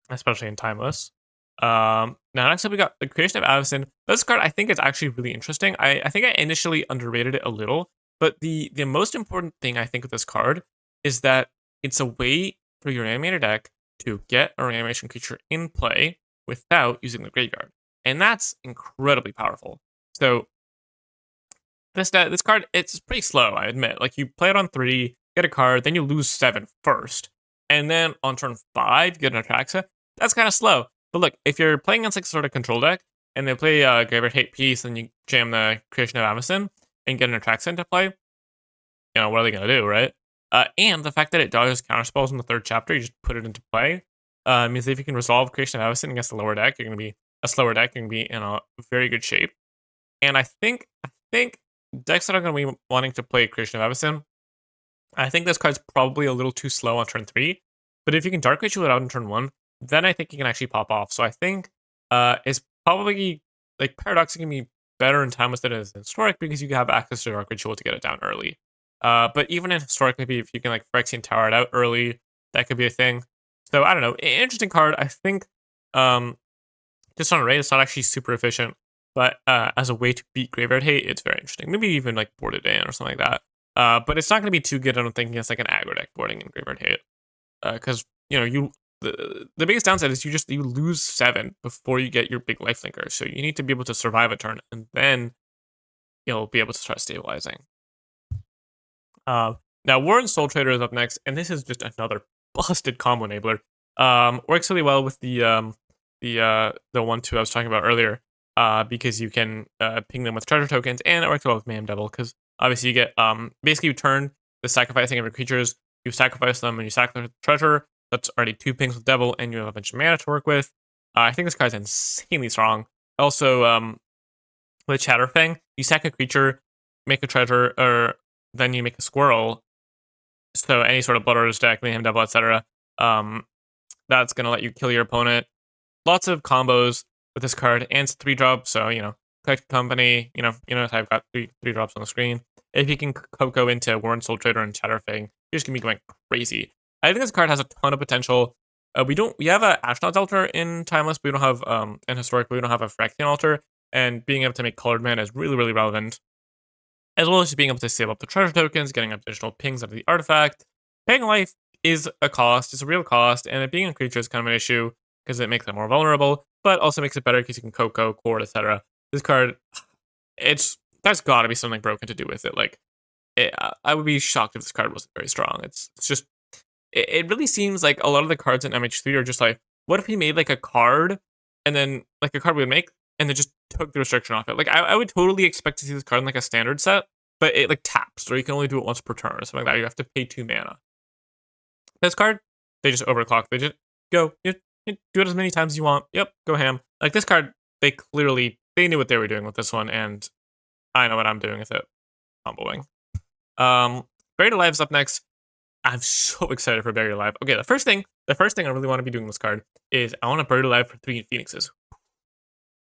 especially in Timeless. Now, next up, we got the Creation of Avacyn. This card, I think, is actually really interesting. I think I initially underrated it a little, but the most important thing I think of this card is that it's a way for your animator deck to get a reanimation creature in play without using the graveyard. And that's incredibly powerful. So this card, it's pretty slow, I admit. Like, you play it on 3, get a card, then you lose 7 first. And then on turn 5, get an Atraxa. That's kind of slow. But look, if you're playing against like sort of control deck, and they play Graveyard Hate Piece, and you jam the Creation of Avacyn and get an Atraxa into play, what are they going to do, right? And the fact that it dodges counterspells in the 3rd chapter, you just put it into play, means that if you can resolve Creation of Avacyn against the lower deck, you're going to be in a very good shape. And I think decks that are going to be wanting to play Creation of Avacyn, I think this card's probably a little too slow on turn 3, but if you can Dark Ritual it out on turn 1, then I think you can actually pop off. So I think it's probably, like, paradoxically better in Timeless than it is in Historic because you have access to Dark Ritual to get it down early. But even in Historic, maybe if you can, like, Phyrexian Tower it out early, that could be a thing. So I don't know. Interesting card. I think just on a rate, it's not actually super efficient, but as a way to beat Graveyard Hate, it's very interesting. Maybe even like board it in or something like that. But it's not going to be too good, I don't think, against like an aggro deck boarding in Graveyard Hate. Because, the biggest downside is you lose 7 before you get your big lifelinker. So you need to be able to survive a turn, and then you'll be able to start stabilizing. Now, Warren Soul Trader is up next, and this is just another busted combo enabler. Works really well with the 1/2 I was talking about earlier, because you can ping them with treasure tokens, and it works well with Mayhem Devil because obviously you get basically you turn the sacrificing of your creatures, you sacrifice them, and you sacrifice the treasure. That's already 2 pings with Devil, and you have a bunch of mana to work with. I think this card's insanely strong. Also, with Chatterfang, you sack a creature, make a treasure, or then you make a squirrel. So any sort of Blood Orders deck, Mayhem Devil, etc. That's gonna let you kill your opponent. Lots of combos with this card, and it's a 3-drop, so, Collected Company, I've got 3 drops on the screen. If you can Coco into Warren Soul Trader and Chatterfang, you're just gonna be going crazy. I think this card has a ton of potential. We have a Ashnod's Altar in Timeless, but we don't have, in Historic, but we don't have a Phyrexian Altar, and being able to make colored mana is really, really relevant. As well as just being able to save up the treasure tokens, getting additional pings out of the artifact. Paying life is a cost, it's a real cost, and it being a creature is kind of an issue because it makes it more vulnerable, but also makes it better because you can Coco, Cord, etc. This card, that's got to be something broken to do with it. Like, I would be shocked if this card wasn't very strong. It's just, it really seems like a lot of the cards in MH3 are just like, what if we made like a card, and then like a card we would make, and then just took the restriction off it. Like, I would totally expect to see this card in like a standard set, but it like taps, or you can only do it once per turn or something like that. You have to pay 2 mana. This card, they just overclock. They just go, you do it as many times as you want. Yep, go ham. Like, this card, they knew what they were doing with this one, and I know what I'm doing with it. Comboing. Buried Alive is up next. I'm so excited for Buried Alive. Okay, the first thing I really want to be doing with this card is I want to Buried Alive for 3 Phoenixes.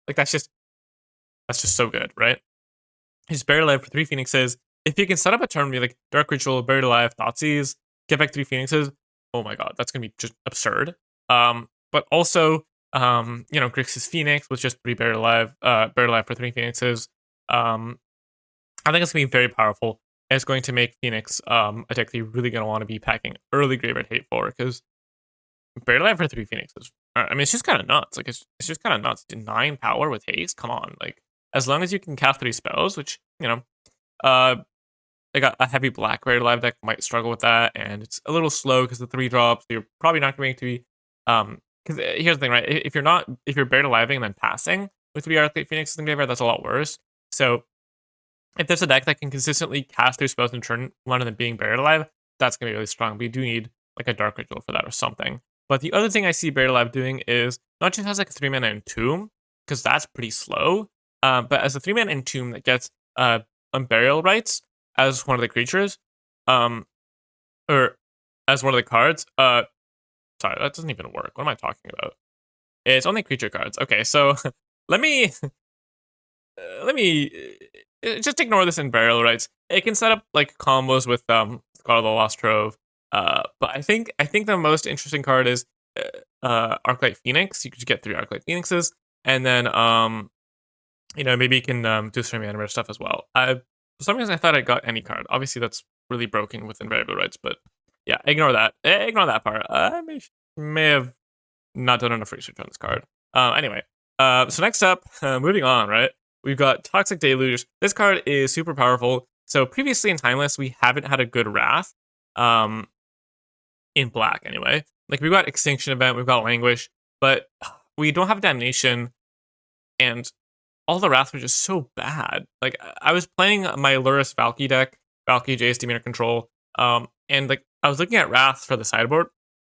Like, that's just so good, right? Just Buried Alive for 3 Phoenixes. If you can set up a turn, be like Dark Ritual, Buried Alive, Thoughtseize, get back 3 Phoenixes. Oh my god, that's gonna be just absurd. But also, Grixis Phoenix with just 3 Buried Alive for 3 Phoenixes. I think it's gonna be very powerful. And it's going to make Phoenix a deck that you're really gonna want to be packing early Graveyard Hate for, because Buried Alive for 3 Phoenixes. I mean, it's just kind of nuts. Like, it's just kind of nuts. 9 power with haste. Come on, like, as long as you can cast 3 spells, which like a heavy black Buried Alive deck might struggle with that, and it's a little slow because the 3 drops. You're probably not going to be because here's the thing, right? If you're Buried Aliving and then passing with 3 Arclight Phoenixes in Graveyard, that's a lot worse. So if there's a deck that can consistently cast 3 spells in turn 1 and then being Buried Alive, that's going to be really strong. But you do need like a Dark Ritual for that or something. But the other thing I see Buried Alive doing is not just has like a 3-mana Entomb, because that's pretty slow, but as a 3-mana Entomb that gets Unburial Rites as one of the creatures, or as one of the cards. Sorry, that doesn't even work. What am I talking about? It's only creature cards. Okay, so let me just ignore this in Burial Rites. It can set up like combos with God of the Lost Trove. But I think the most interesting card is Arclight Phoenix. You could just get 3 Arclight Phoenixes, and then maybe you can do some animator stuff as well. For some reason I thought I got any card. Obviously that's really broken within Variable Rights, but yeah, ignore that. Ignore that part. I may have not done enough research on this card. Anyway, so next up, moving on, right? We've got Toxic Deluge. This card is super powerful. So previously in Timeless, we haven't had a good Wrath. In black, anyway. Like, we've got Extinction Event, we've got Languish, but we don't have Damnation, and all the Wraths were just so bad. Like, I was playing my Lurrus Valky deck, Valky Jace Demeanor Control, and like, I was looking at Wraths for the sideboard.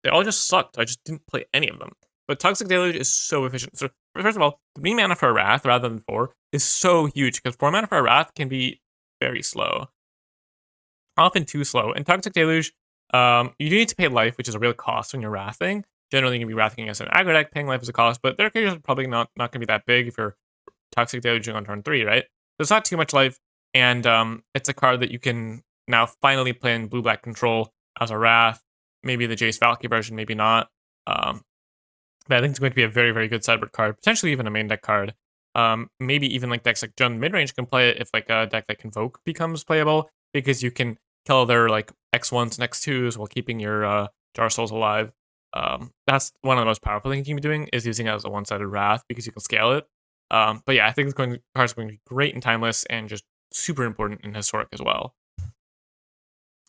They all just sucked. I just didn't play any of them. But Toxic Deluge is so efficient. So, first of all, 3 mana for a Wrath rather than 4 is so huge, because 4 mana for a Wrath can be very slow. Often too slow. In Toxic Deluge, you do need to pay life, which is a real cost when you're wrathing. Generally, you're going to be wrathing as an aggro deck, paying life is a cost, but their occasions are probably not going to be that big if you're Toxic Deluging on turn 3, right? So it's not too much life, and it's a card that you can now finally play in blue-black control as a Wrath. Maybe the Jace Valkyrie version, maybe not. But I think it's going to be a very, very good sideboard card, potentially even a main deck card. Maybe even like decks like Jund Midrange can play it if like a deck like Convoke becomes playable, because you can kill their like X1s and X2s while keeping your Jar Souls alive. That's one of the most powerful things you can be doing, is using it as a one-sided Wrath, because you can scale it. But yeah, I think the card's going to be great in Timeless and just super important in Historic as well.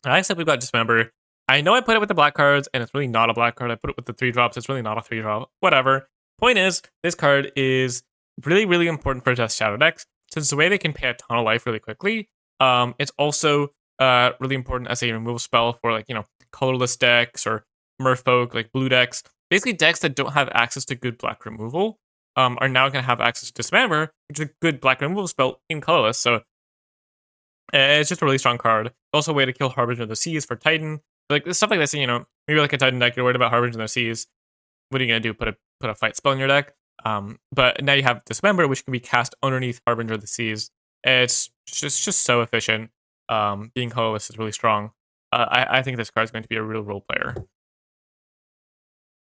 Next up, we've got Dismember. I know I put it with the black cards, and it's really not a black card. I put it with the 3-drops. It's really not a 3-drop. Whatever. Point is, this card is really, really important for Death Shadow decks, since the way they can pay a ton of life really quickly. It's also really important as a removal spell for, like, you know, colorless decks or merfolk, like blue decks. Basically, decks that don't have access to good black removal are now going to have access to Dismember, which is a good black removal spell in colorless. So it's just a really strong card. Also a way to kill Harbinger of the Seas for Titan. Like stuff like this, you know, maybe like a Titan deck, you're worried about Harbinger of the Seas. What are you gonna do? Put a fight spell in your deck? But now you have Dismember, which can be cast underneath Harbinger of the Seas. It's just so efficient. Being colorless is really strong. I think this card is going to be a real role player.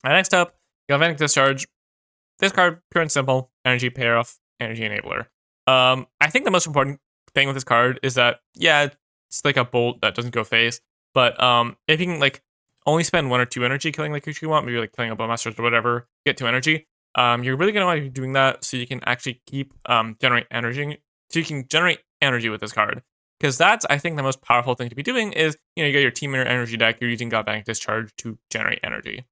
Next up, Galvanic Discharge. This card, pure and simple, energy payoff, energy enabler. I think the most important thing with this card is that, yeah, it's like a bolt that doesn't go face, but if you can like only spend 1 or 2 energy killing like creature you want, maybe like killing a Bowmasters or whatever, get 2 energy, you're really gonna want to be doing that so you can actually keep generate energy. So you can generate energy with this card, because that's, I think, the most powerful thing to be doing is, you know, you got your team in your energy deck, you're using Galvanic Discharge to generate energy.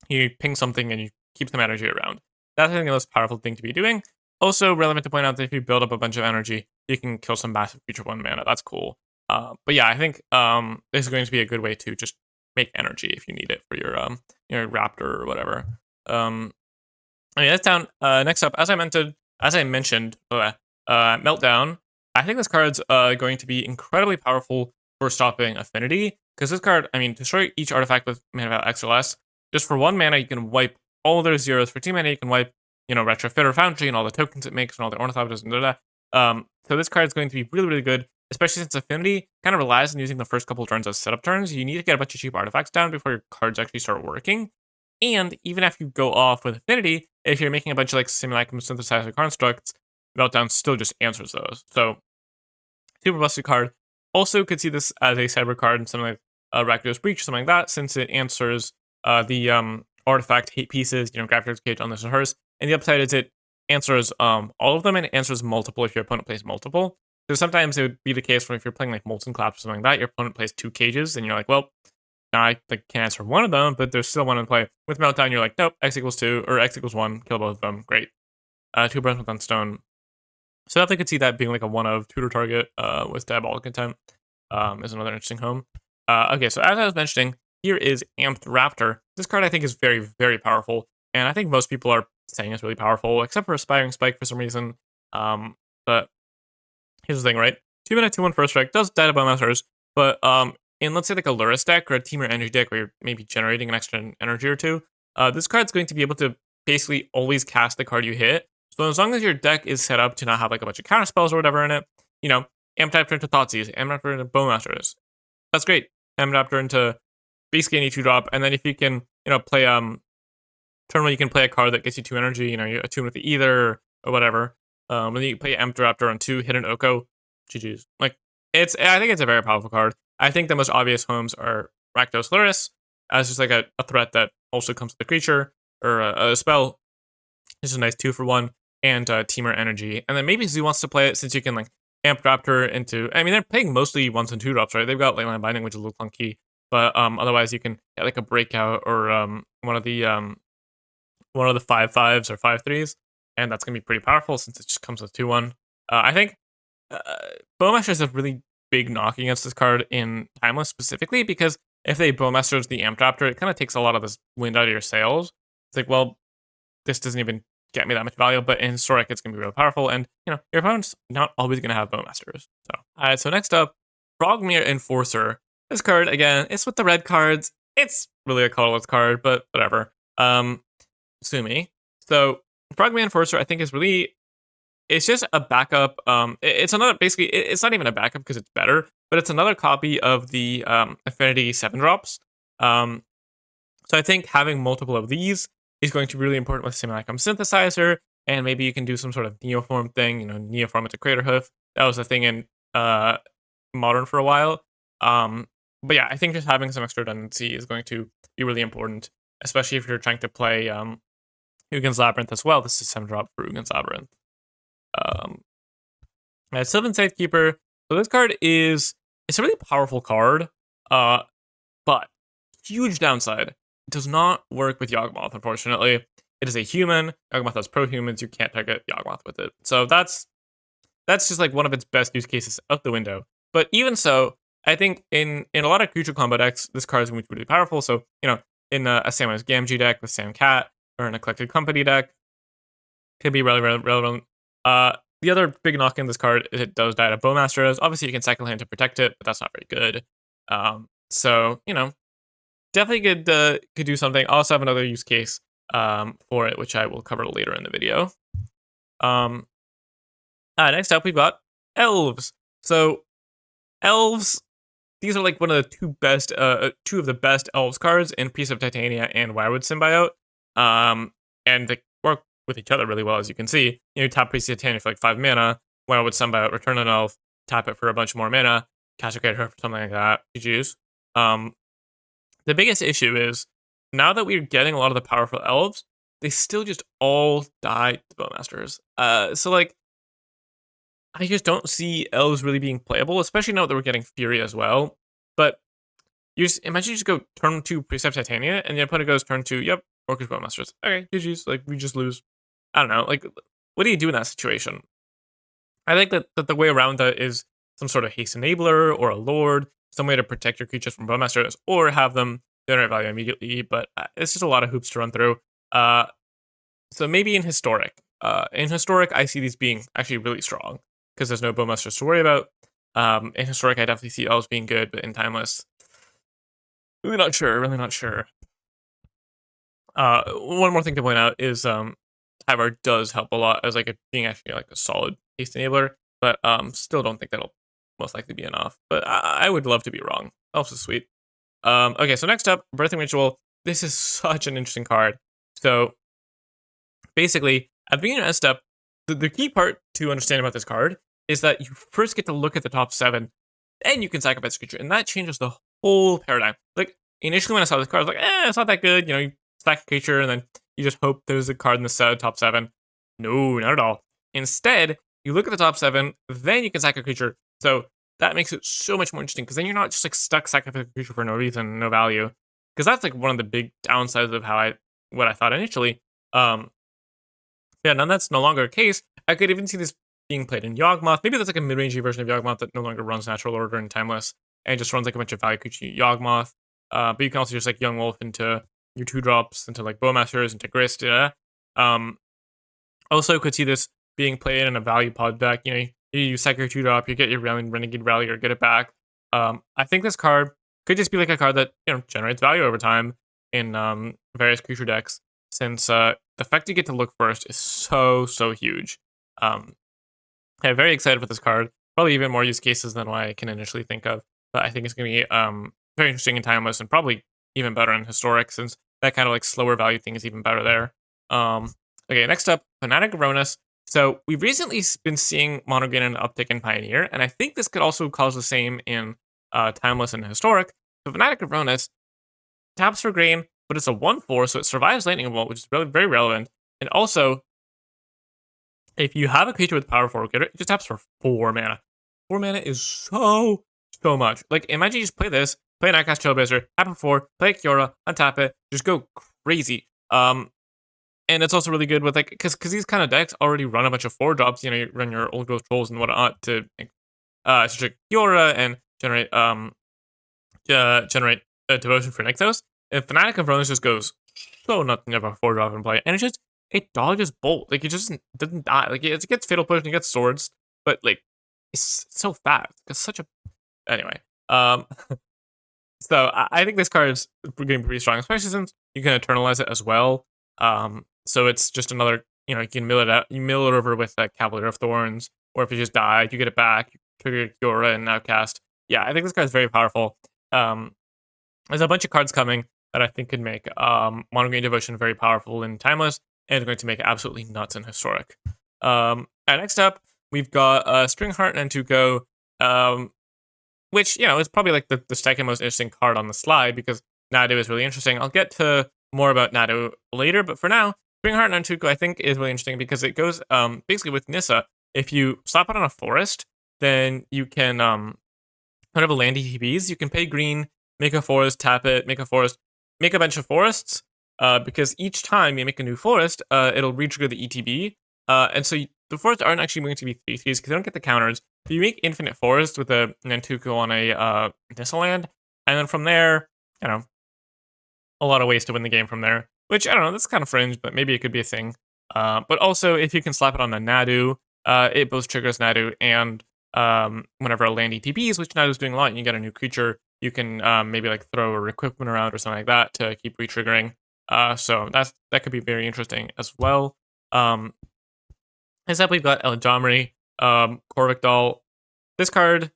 You ping something and you keep some energy around. That's, I think, the most powerful thing to be doing. Also relevant to point out that if you build up a bunch of energy, you can kill some massive creature 1 mana. That's cool. But yeah, I think this is going to be a good way to just make energy if you need it for your Raptor or whatever. I mean, that's down. Next up, as I mentioned, Meltdown. I think this card's going to be incredibly powerful for stopping Affinity, because this card, I mean, destroy each artifact with mana value X or less. Just for 1 mana, you can wipe all their zeros. For 2 mana, you can wipe, you know, Retrofitter Foundry and all the tokens it makes and all the ornithopters and da. So this card is going to be really, really good, especially since Affinity kind of relies on using the first couple turns as setup turns. You need to get a bunch of cheap artifacts down before your cards actually start working. And even after you go off with Affinity, if you're making a bunch of like Simulacrum Synthesizer constructs, Meltdown still just answers those. So super busted card. Also could see this as a cyber card in something like Rakdos Breach or something like that, since it answers the artifact hate pieces, you know, Gravitar's Cage on this and hers. And the upside is it answers all of them, and it answers multiple if your opponent plays multiple. So sometimes it would be the case where if you're playing like Molten Collapse or something like that, your opponent plays 2 cages, and you're like, well, now I like, can answer one of them, but there's still one in play. With Meltdown, you're like, nope, X equals 2, or X equals 1, kill both of them, great. 2 Burns on Stone. So I definitely could see that being like a 1 of tutor target with Diabolic Intent is another interesting home. Okay, so as I was mentioning, here is Amped Raptor. This card I think is very, very powerful, and I think most people are saying it's really powerful, except for Aspiring Spike for some reason. But here's the thing, right? 2 mana, 2/1 first strike does die to Bowmasters, but in let's say like a Luris deck or a Team or Energy deck where you're maybe generating an extra energy or 2, this card's going to be able to basically always cast the card you hit. So as long as your deck is set up to not have like a bunch of counter spells or whatever in it, you know, Amp Raptor into Thoughtseize, Amp Raptor into Bowmasters. That's great. Amp Raptor into basically any 2-drop, and then if you can, you know, play turn where you can play a card that gets you 2 energy, you know, you attune with the Ether or whatever. And then you play Amp Raptor on 2, hit an Oko, GG's. Like, I think it's a very powerful card. I think the most obvious homes are Rakdos Luris, as just like a threat that also comes with a creature, or a spell. It's a nice 2 for 1, and Teamer Energy. And then maybe Zoo wants to play it, since you can like Amp Raptor into, I mean, they're playing mostly 1s and 2-drops, right? They've got Leyline Binding, which is a little clunky, but otherwise you can get like a Breakout or one of the 5/5s or 5/3s, and that's gonna be pretty powerful since it just comes with 2/1. I think Bowmasters have really big knock against this card in Timeless specifically, because if they Bowmasters the Amp Raptor, it kind of takes a lot of this wind out of your sails. It's like, well, this doesn't even get me that much value, but in Historic, it's going to be real powerful, and, you know, your opponent's not always going to have Bowmasters. So, alright, so next up, Frogmere Enforcer. This card, again, it's with the red cards. It's really a colorless card, but whatever. Sue me. So, Frogmere Enforcer, I think, is really... It's just a backup. It's another, basically, it's not even a backup because it's better, but it's another copy of the Affinity 7-drops. So I think having multiple of these is going to be really important with Simulacrum Synthesizer, and maybe you can do some sort of Neoform thing, you know, Neoform into Crater Hoof. That was a thing in Modern for a while. But yeah, I think just having some extra redundancy is going to be really important, especially if you're trying to play Ugin's Labyrinth as well. This is 7-drop for Ugin's Labyrinth. Sylvan Safekeeper. So this card it's a really powerful card, but huge downside. It does not work with Yawgmoth, unfortunately. It is a human. Yawgmoth has pro-humans. You can't target Yawgmoth with it. So that's just like one of its best use cases out the window. But even so, I think in a lot of creature combo decks, this card is going to be really powerful. So, you know, in a Samwise Gamgee deck with Sam Cat, or in a Collected Company deck, could be really relevant. The other big knock in this card is it does die to Bowmasters. Obviously, you can cycle hand to protect it, but that's not very good. So, you know, definitely could do something. I also have another use case for it, which I will cover later in the video. Next up, we've got Elves. So, Elves, these are like one of the two of the best Elves cards in Piece of Titania and Wirewood Symbiote. And they work with each other really well, as you can see. You know, tap Piece of Titania for like 5 mana, Wirewood Symbiote, return an Elf, tap it for a bunch more mana, cast a Crater Hoof, something like that. GG's. The biggest issue is, now that we're getting a lot of the powerful Elves, they still just all die to Bowmasters. So like, I just don't see Elves really being playable, especially now that we're getting Fury as well. But imagine you just go turn 2 Precept Titania, and the opponent goes turn 2, yep, Orcish Bowmasters. Okay, GG's, like, we just lose. I don't know, like, what do you do in that situation? I think that the way around that is some sort of Haste Enabler, or a Lord, some way to protect your creatures from Bowmasters, or have them generate value immediately, but it's just a lot of hoops to run through. So maybe in Historic. In Historic, I see these being actually really strong, because there's no Bowmasters to worry about. In Historic, I definitely see Elves being good, but in Timeless, really not sure. One more thing to point out is Tyvar does help a lot as like being actually like a solid haste enabler, but still don't think that'll most likely be enough. But I would love to be wrong. Elves is sweet. Okay, so next up, Birthing Ritual. This is such an interesting card. So basically, at the beginning of step, the key part to understand about this card is that you first get to look at the top 7, then you can sacrifice a creature, and that changes the whole paradigm. Like, initially when I saw this card, I was like, it's not that good. You know, you stack a creature, and then you just hope there's a card in the top 7. No, not at all. Instead, you look at the top 7, then you can sack a creature. So that makes it so much more interesting, because then you're not just like stuck sacrificing a creature for no reason, no value. Because that's like one of the big downsides of what I thought initially. Yeah, now that's no longer a case. I could even see this being played in Yawgmoth. Maybe that's like a mid-rangey version of Yawgmoth that no longer runs Natural Order and Timeless, and just runs like a bunch of value creature Yawgmoth. But you can also just like Young Wolf into your 2-drops, into like Bowmasters, into Grist. Yeah. Also could see this being played in a value pod deck. You know, you sack your 2-drop, you get your Renegade Rally, or get it back. I think this card could just be like a card that, you know, generates value over time in various creature decks, since the fact you get to look first is so huge. I'm very excited for this card. Probably even more use cases than what I can initially think of. But I think it's going to be very interesting in Timeless, and probably even better in Historic, since that kind of like slower value thing is even better there. Okay, next up, Fanatic of Ronus. So we've recently been seeing mono gain an uptick in Pioneer, and I think this could also cause the same in Timeless and Historic. So Fanatic of Ronus taps for Grain, but it's a 1/4, so it survives Lightning Bolt, which is really very relevant. And also, if you have a creature with Power Forward Getter, it just taps for 4 mana. 4 mana is so much. Like, imagine you just play this, play an Nightcast Trailblazer, tap it 4, play Kiora, untap it, just go crazy. And it's also really good with, like, because these kind of decks already run a bunch of 4-drops. You know, you run your Old Growth Trolls and whatnot to trick Kiora and generate Devotion for Nykthos. If Fanatic of Ronus just goes so nothing of a 4-drop in play, and it dodges bolt. Like, it just doesn't die. Like, it gets fatal push and it gets swords, but like, it's so fast. It's such a anyway. Um, so I think this card is getting pretty strong, especially since you can eternalize it as well. So it's just another, you can mill it out. You mill it over with Cavalier of Thorns, or if you just die, you get it back. You trigger Kiora and Outcast. Yeah, I think this card is very powerful. There's a bunch of cards coming that I think could make Mono Green Devotion very powerful in Timeless, and going to make it absolutely nuts in Historic. And next up, we've got Stringheart and Tuco, which, is probably like the second most interesting card on the slide, because Nadu is really interesting. I'll get to more about Nadu later, but for now, Stringheart and Tuco I think is really interesting because it goes basically with Nissa. If you slap it on a forest, then you can whenever land ETBs, you can pay green, make a forest, tap it, make a forest, make a bunch of forests, because each time you make a new forest, it'll re-trigger the ETB. And so the forests aren't actually going to be 3/3s because they don't get the counters. So you make infinite forest with a Nantuko on a Nissa land, and then from there, a lot of ways to win the game from there. Which, I don't know, that's kind of fringe, but maybe it could be a thing. But also, if you can slap it on a Nadu, it both triggers Nadu and whenever a land ETBs, which Nadu's doing a lot, and you get a new creature, you can maybe like throw a equipment around or something like that to keep re-triggering. So that could be very interesting as well. Next up, we've got Eladjamri, Korvik Doll. This card,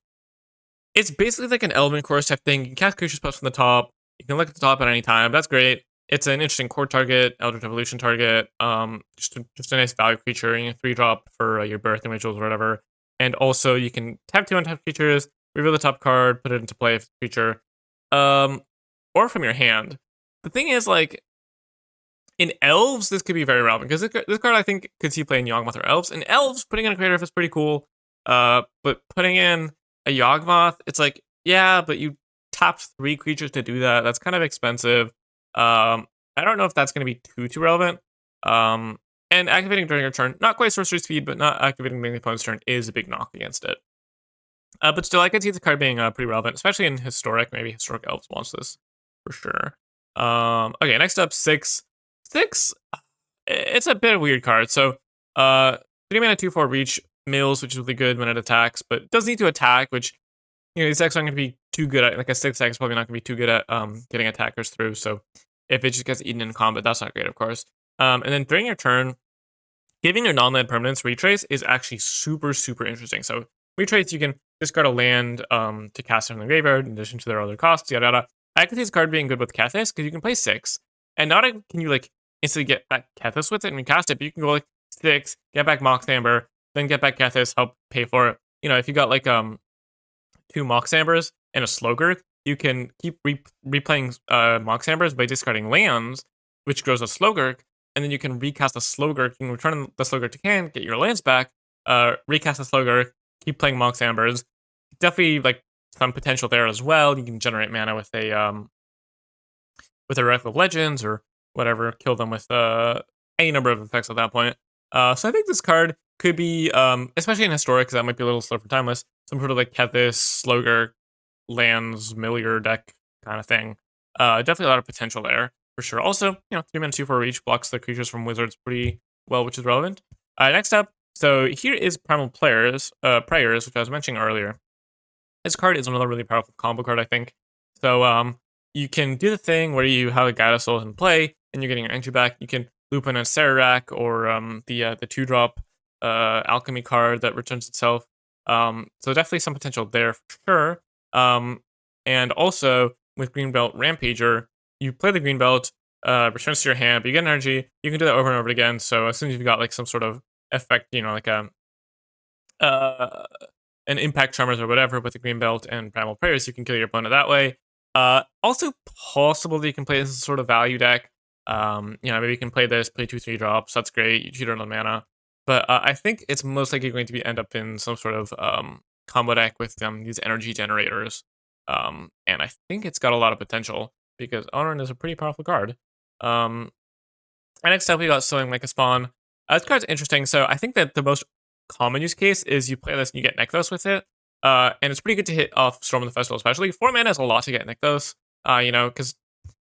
it's basically like an Elven Chorus type thing. You can cast creature spells from the top. You can look at the top at any time. That's great. It's an interesting core target, Eldritch Evolution target. Just a nice value creature. 3-drop for your birth rituals or whatever. And also, you can tap 2 untap creatures, reveal the top card, put it into play if it's a creature, or from your hand. The thing is, like, in Elves, this could be very relevant, because this card, I think, could see play in Yawgmoth or Elves. In Elves, putting in a creator is pretty cool, but putting in a Yawgmoth, it's like, yeah, but you tapped 3 creatures to do that. That's kind of expensive. I don't know if that's going to be too relevant. And activating during your turn, not quite sorcery speed, but not activating during the opponent's turn is a big knock against it. But still, I could see the card being pretty relevant, especially in Historic. Maybe Historic Elves wants this for sure. Okay, next up, 6. 6, it's a bit of a weird card. So, 3 mana, 2/4 reach, mills, which is really good when it attacks, but it does need to attack, which, these decks aren't going to be too good at. Like a 6 deck is probably not going to be too good at getting attackers through. So, if it just gets eaten in combat, that's not great, of course. And then during your turn, giving your non-land permanents retrace is actually super interesting. So retrace, you can discard a land to cast it from the graveyard in addition to their other costs, yada yada. I can see this card being good with Kethis because you can play 6, and not only can you like instantly get back Kethis with it and recast it, but you can go like 6, get back Mox Amber, then get back Kethis, help pay for it. If you got like 2 Mox Ambers and a Slogurk, you can keep replaying Mox Ambers by discarding lands, which grows a Slogurk, and then you can recast a Slogurk. You can return the Slogurk to hand, get your lands back, recast a Slogurk, keep playing Mox Ambers. Definitely like some potential there as well. You can generate mana with a Wreck of Legends or whatever, kill them with any number of effects at that point. So I think this card could be, especially in Historic, because that might be a little slow for Timeless, some sort of like Kethis, Slogurk, lands, Millier deck kind of thing. Definitely a lot of potential there for sure. Also, 3 mana 2/4 reach blocks the creatures from wizards pretty well, which is relevant. Next up, so here is Primal Prayers, which I was mentioning earlier. This card is another really powerful combo card, I think. So you can do the thing where you have a Guide of Souls in play, and you're getting your entry back. You can loop in a Sararak or the 2-drop alchemy card that returns itself. So definitely some potential there for sure. And also with Greenbelt Rampager, you play the Greenbelt, returns to your hand, but you get energy. You can do that over and over again. So as soon as you've got like some sort of effect, like an Impact Charmers or whatever with the Greenbelt and Primal Prayers, you can kill your opponent that way. Also possible that you can play this as a sort of value deck. Maybe you can play this, play 2/3 drops. That's great. You cheat on mana. But I think it's most likely going to end up in some sort of combo deck with these energy generators. And I think it's got a lot of potential because Honorin is a pretty powerful card. And next up, we got Sowing Like a Spawn. This card's interesting. So I think that the most common use case is you play this and you get Nykthos with it. And it's pretty good to hit off Storm of the Festival, especially. 4 mana is a lot to get Nykthos, because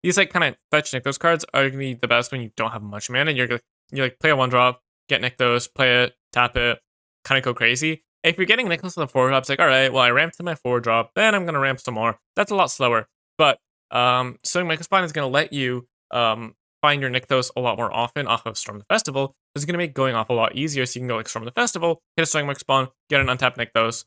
these like kind of fetch Nykthos cards are going to be the best when you don't have much mana. You're you like play a 1-drop, get Nykthos, play it, tap it, kind of go crazy. If you're getting Nykthos on the 4-drop, it's like, all right, well, I ramped to my 4-drop, then I'm going to ramp some more. That's a lot slower. But Sowing Microspine is going to let you find your Nykthos a lot more often off of Storm the Festival. It's going to make going off a lot easier, so you can go like Storm the Festival, hit a Sowing Microspawn, get an untapped Nykthos,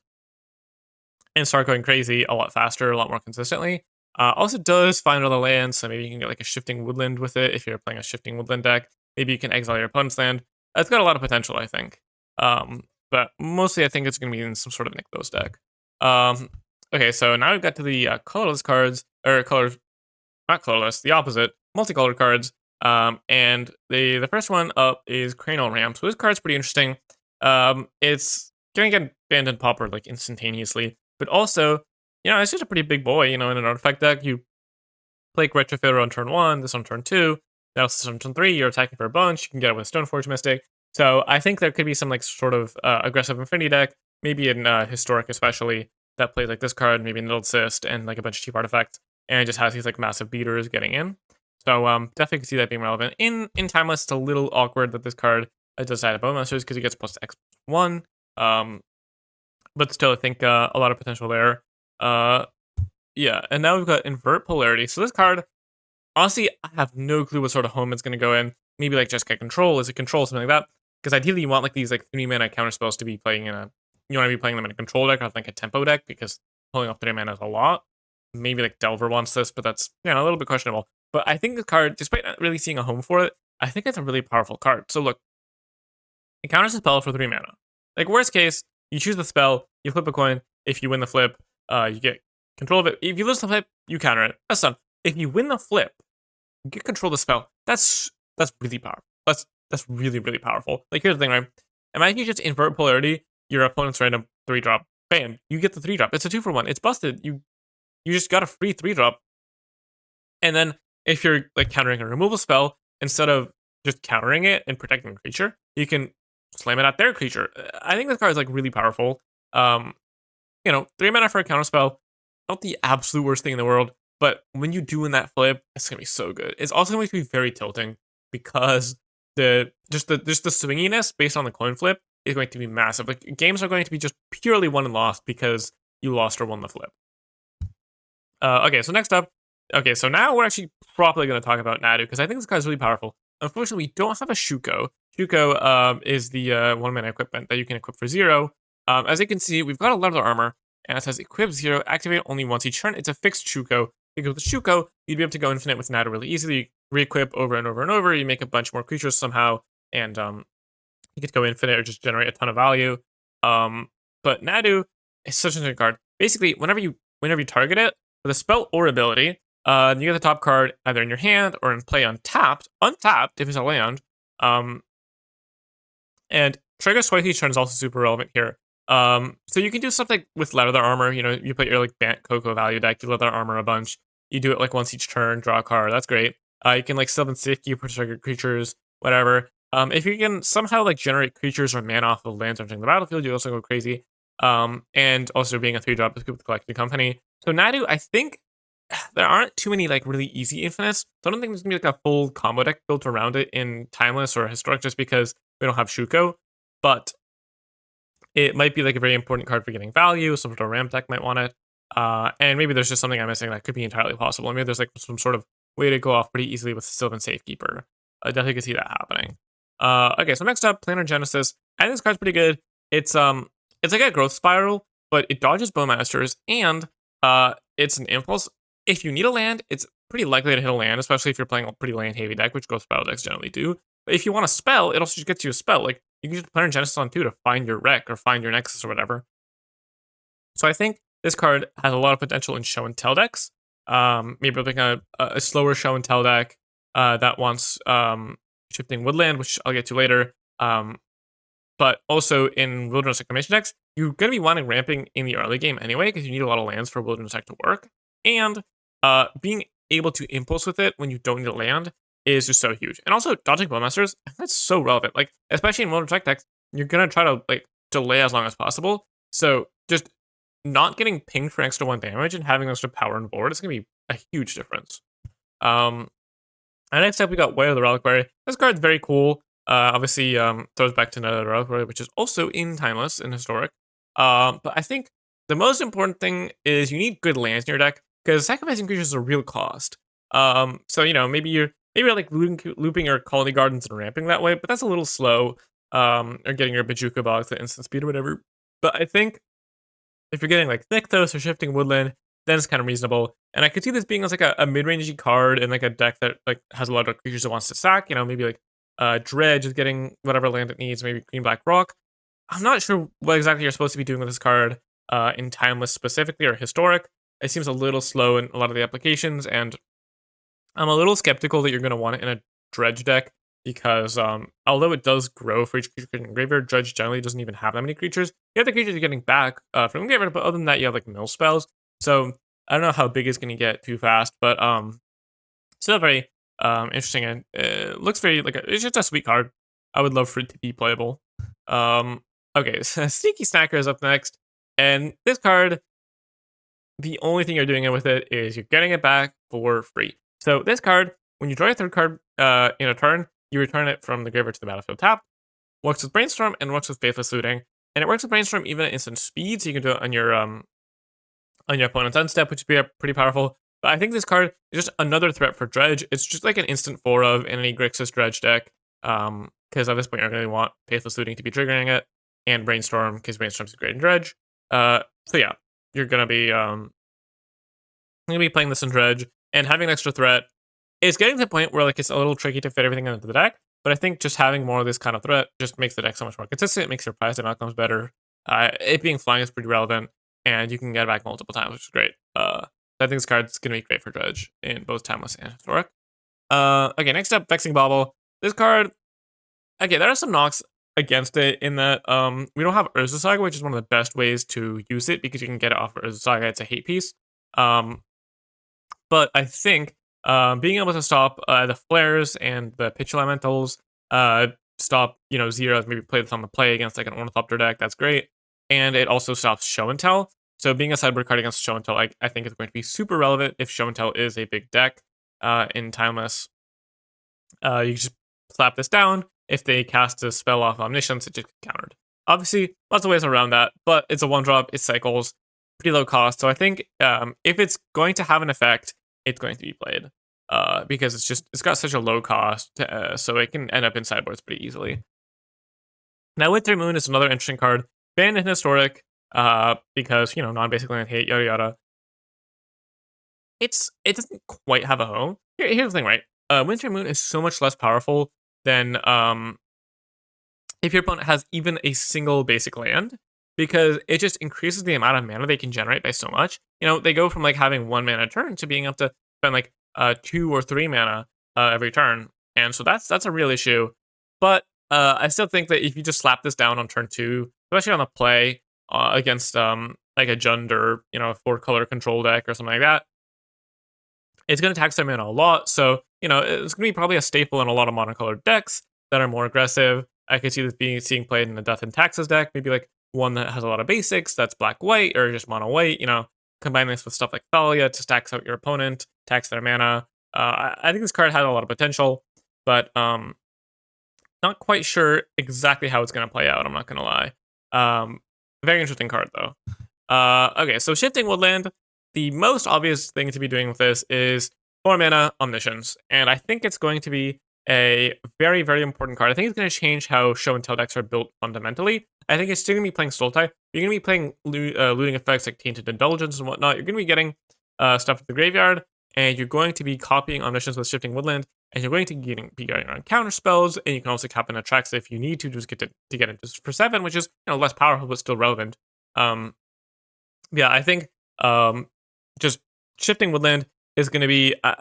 and start going crazy a lot faster, a lot more consistently. Also does find other lands, so maybe you can get like a Shifting Woodland with it if you're playing a Shifting Woodland deck. Maybe you can exile your opponent's land. It's got a lot of potential, I think. But mostly I think it's going to be in some sort of Nykthos deck. Okay, so now we've got to the colorless cards, or not colorless, the opposite, multicolored cards. And the first one up is Cranial Ram. So this card's pretty interesting. It's going to get banned and paupered like instantaneously. But also, it's just a pretty big boy, in an artifact deck. You play Retrofitter on turn 1, this on turn 2, now this on turn 3, you're attacking for a bunch, you can get it with Stoneforge Mystic. So I think there could be some like sort of aggressive Infinity deck, maybe in Historic especially, that plays like this card, maybe Niddled Cyst, and like a bunch of cheap artifacts, and it just has these like massive beaters getting in. So definitely could see that being relevant. In Timeless, it's a little awkward that this card does die to Bowmasters because he gets plus X1. But still, I think a lot of potential there. Yeah, and now we've got Invert Polarity. So this card, honestly, I have no clue what sort of home it's going to go in. Maybe like just get control. Is it control, something like that? Because ideally, you want like these like 3-mana counter spells to be playing in a. You want to be playing them in a control deck, not like a tempo deck, because pulling off 3 mana is a lot. Maybe like Delver wants this, but that's a little bit questionable. But I think the card, despite not really seeing a home for it, I think it's a really powerful card. So look, it counters a spell for 3 mana. Like worst case, you choose the spell, you flip a coin. If you win the flip, you get control of it. If you lose the flip, you counter it. That's done. If you win the flip, you get control of the spell. That's really powerful. That's really, really powerful. Like here's the thing, right? Imagine you just invert polarity, your opponent's random 3-drop. Bam, you get the 3-drop. It's a 2-for-1. It's busted. You just got a free 3-drop. And then if you're like countering a removal spell, instead of just countering it and protecting the creature, you can slam it at their creature. I think this card is like really powerful. 3 mana for a counter spell, not the absolute worst thing in the world, but when you do in that flip, it's gonna be so good. It's also going to be very tilting because the swinginess based on the coin flip is going to be massive. Like games are going to be just purely won and lost because you lost or won the flip. Okay, so next up, so now we're actually properly going to talk about Nadu because I think this card is really powerful. Unfortunately, we don't have a Shuko. Shuko is the 1-mana equipment that you can equip for 0. As you can see, we've got a leather armor, and it says equip 0, activate only once each turn. It's a fixed Shuko. Because with Shuko, you'd be able to go infinite with Nadu really easily. You re-equip over and over and over. You make a bunch more creatures somehow, and you could go infinite or just generate a ton of value. But Nadu is such a good card. Basically, whenever you target it with a spell or ability, you get the top card either in your hand or in play untapped if it's a land. And trigger twice each turn is also super relevant here. So you can do something with leather armor. You put your like Bant Cocoa value deck, you leather armor a bunch. You do it like once each turn, draw a card. That's great. You can like summon safety for triggered creatures, whatever. If you can somehow like generate creatures or mana off of lands entering the battlefield, you also go crazy. And also being a 3-drop is good with Collected Company. So Nadu, I think there aren't too many like really easy infinites. So I don't think there's gonna be like a full combo deck built around it in Timeless or Historic just because we don't have Shuko. But it might be like a very important card for getting value. Some sort of ramp deck might want it. And maybe there's just something I'm missing that could be entirely possible. Maybe there's like some sort of way to go off pretty easily with Sylvan Safekeeper. I definitely could see that happening. Okay, so next up, Planar Genesis. I think this card's pretty good. It's like a growth spiral, but it dodges Bowmasters, and it's an impulse. If you need a land, it's pretty likely to hit a land, especially if you're playing a pretty land-heavy deck, which growth spiral decks generally do. But if you want a spell, it also just gets you a spell. Like, you can just Planar Genesis on 2 to find your Wreck or find your Nexus or whatever. So I think this card has a lot of potential in Show and Tell decks. Maybe like a slower Show and Tell deck that wants Shifting Woodland, which I'll get to later. But also in Wilderness Reclamation decks, you're going to be wanting ramping in the early game anyway, because you need a lot of lands for Wilderness deck to work. And being able to impulse with it when you don't need a land is just so huge. And also dodging Bowmasters, that's so relevant. Like, especially in Wilderness decks, you're going to try to like delay as long as possible. So just not getting pinged for extra 1 damage and having extra power on board is going to be a huge difference. And next up, we got Way of the Reliquary. This card's very cool. Obviously, throws back to Nether, which is also in Timeless and Historic. But I think the most important thing is you need good lands in your deck because sacrificing creatures is a real cost. So maybe you're like looping your colony gardens and ramping that way, but that's a little slow. Or getting your Bajuka box at instant speed or whatever. But I think if you're getting like Nykthos or Shifting Woodland, then it's kind of reasonable. And I could see this being as like a mid-rangey card in like a deck that like has a lot of creatures it wants to sack. Maybe like Dredge is getting whatever land it needs, maybe Green Black Rock. I'm not sure what exactly you're supposed to be doing with this card in Timeless specifically or Historic. It seems a little slow in a lot of the applications, and I'm a little skeptical that you're going to want it in a Dredge deck because although it does grow for each creature in the graveyard, Dredge generally doesn't even have that many creatures. You have the creatures you're getting back from the graveyard, but other than that, you have like mill spells. So I don't know how big it's going to get too fast, but still very interesting, and looks very like it's just a sweet card. I would love for it to be playable. Okay, so Sneaky Snacker is up next, and this card, the only thing you're doing with it is you're getting it back for free. So this card, when you draw a third card in a turn, you return it from the graveyard to the battlefield tapped. Works with Brainstorm and works with Faithless Looting, and it works with Brainstorm even at instant speed, so you can do it on your opponent's end step, which would be pretty powerful. But I think this card is just another threat for Dredge. It's just like an instant 4 of in any Grixis Dredge deck, because at this point you're going to want Faithless Looting to be triggering it, and Brainstorm, because Brainstorm's great in Dredge. So yeah, you're going to be playing this in Dredge, and having an extra threat is getting to the point where like it's a little tricky to fit everything into the deck. But I think just having more of this kind of threat just makes the deck so much more consistent. It makes your plastic outcomes better. It being flying is pretty relevant, and you can get it back multiple times, which is great. I think this card's gonna be great for Dredge in both Timeless and Historic. Okay, next up, Vexing Bauble. This card, okay, there are some knocks against it in that we don't have Urza Saga, which is one of the best ways to use it because you can get it off of Urza Saga. It's a hate piece. But I think being able to stop the flares and the pitch elementals, stop zeros, maybe play this on the play against like an Ornithopter deck, that's great. And it also stops Show and Tell. So being a sideboard card against Show and Tell, I think is going to be super relevant if Show and Tell is a big deck in Timeless. You just slap this down. If they cast a spell off Omniscience, it just gets countered. Obviously, lots of ways around that, but it's a 1-drop, it cycles, pretty low cost. So I think if it's going to have an effect, it's going to be played because it's got such a low cost, so it can end up in sideboards pretty easily. Now, Wintry Moon is another interesting card, banned in Historic because non-basic land hate, yada yada. It doesn't quite have a home. Here's the thing, right? Wintry Moon is so much less powerful than if your opponent has even a single basic land, because it just increases the amount of mana they can generate by so much. They go from like having 1 mana a turn to being up to spend like 2 or 3 mana every turn, and so that's a real issue. But I still think that if you just slap this down on turn 2, especially on the play against like a Jund or a 4-color control deck or something like that, it's going to tax their mana a lot. So it's going to be probably a staple in a lot of monocolored decks that are more aggressive. I could see this seeing played in a Death and Taxes deck, maybe like one that has a lot of basics that's black-white or just mono-white. Combine this with stuff like Thalia to tax out your opponent, tax their mana. I think this card has a lot of potential, but not quite sure exactly how it's going to play out, I'm not going to lie. Very interesting card, though. Okay, so Shifting Woodland, the most obvious thing to be doing with this is 4 mana Omniscience, and I think it's going to be a very, very important card. I think it's going to change how Show and Tell decks are built fundamentally. I think it's still going to be playing Sultai. You're going to be playing looting effects like Tainted Indulgence and whatnot. You're going to be getting stuff at the graveyard, and you're going to be copying Omniscience with Shifting Woodland, and you're going to be getting around counter spells, and you can also cap in attracts if you need to just get into for 7, which is less powerful but still relevant. Yeah, I think just Shifting Woodland is going to be. I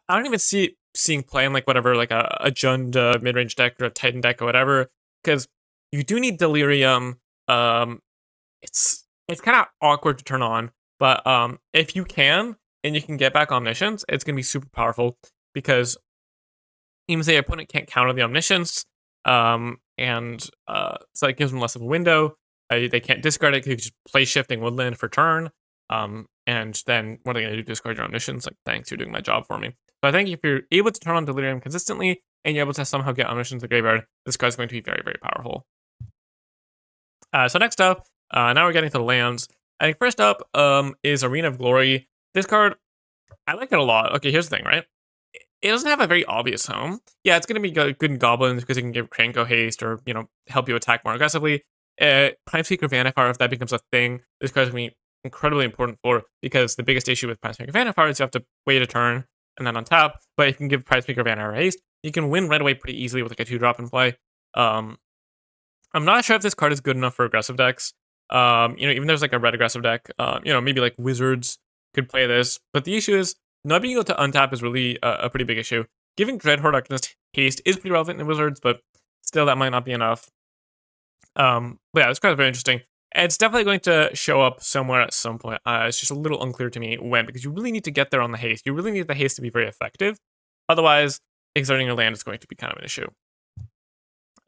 don't even seeing play in like whatever, like a Jund mid-range deck or a Titan deck or whatever, because you do need Delirium. It's kind of awkward to turn on, but if you can and you can get back Omniscience, it's gonna be super powerful because even say your opponent can't counter the Omniscience, and so it gives them less of a window. They can't discard it because you can just play Shifting Woodland for turn. And then what are they gonna do? Discard your Omniscience? Like, thanks, you're doing my job for me. So I think if you're able to turn on Delirium consistently, and you're able to somehow get Omniscience into the graveyard, this card's going to be very, very powerful. So next up, now we're getting to the lands. I think first up is Arena of Glory. This card, I like it a lot. Okay, here's the thing, right? It doesn't have a very obvious home. Yeah, it's going to be good in Goblins because you can give Kranko haste or, help you attack more aggressively. Planeswalker Vannifar, if that becomes a thing, this card's going to be incredibly important for, because the biggest issue with Planeswalker Vannifar is you have to wait a turn and then untap, but if you can give Planeswalker Vannifar haste, you can win right away pretty easily with like a 2-drop in play. I'm not sure if this card is good enough for aggressive decks. Even there's like a red aggressive deck, maybe like Wizards could play this, but the issue is not being able to untap is really a pretty big issue. Giving Dreadhorde Arcanist haste is pretty relevant in Wizards, but still that might not be enough. But yeah, this card is very interesting. It's definitely going to show up somewhere at some point. It's just a little unclear to me when, because you really need to get there on the haste. You really need the haste to be very effective. Otherwise, exerting your land is going to be kind of an issue.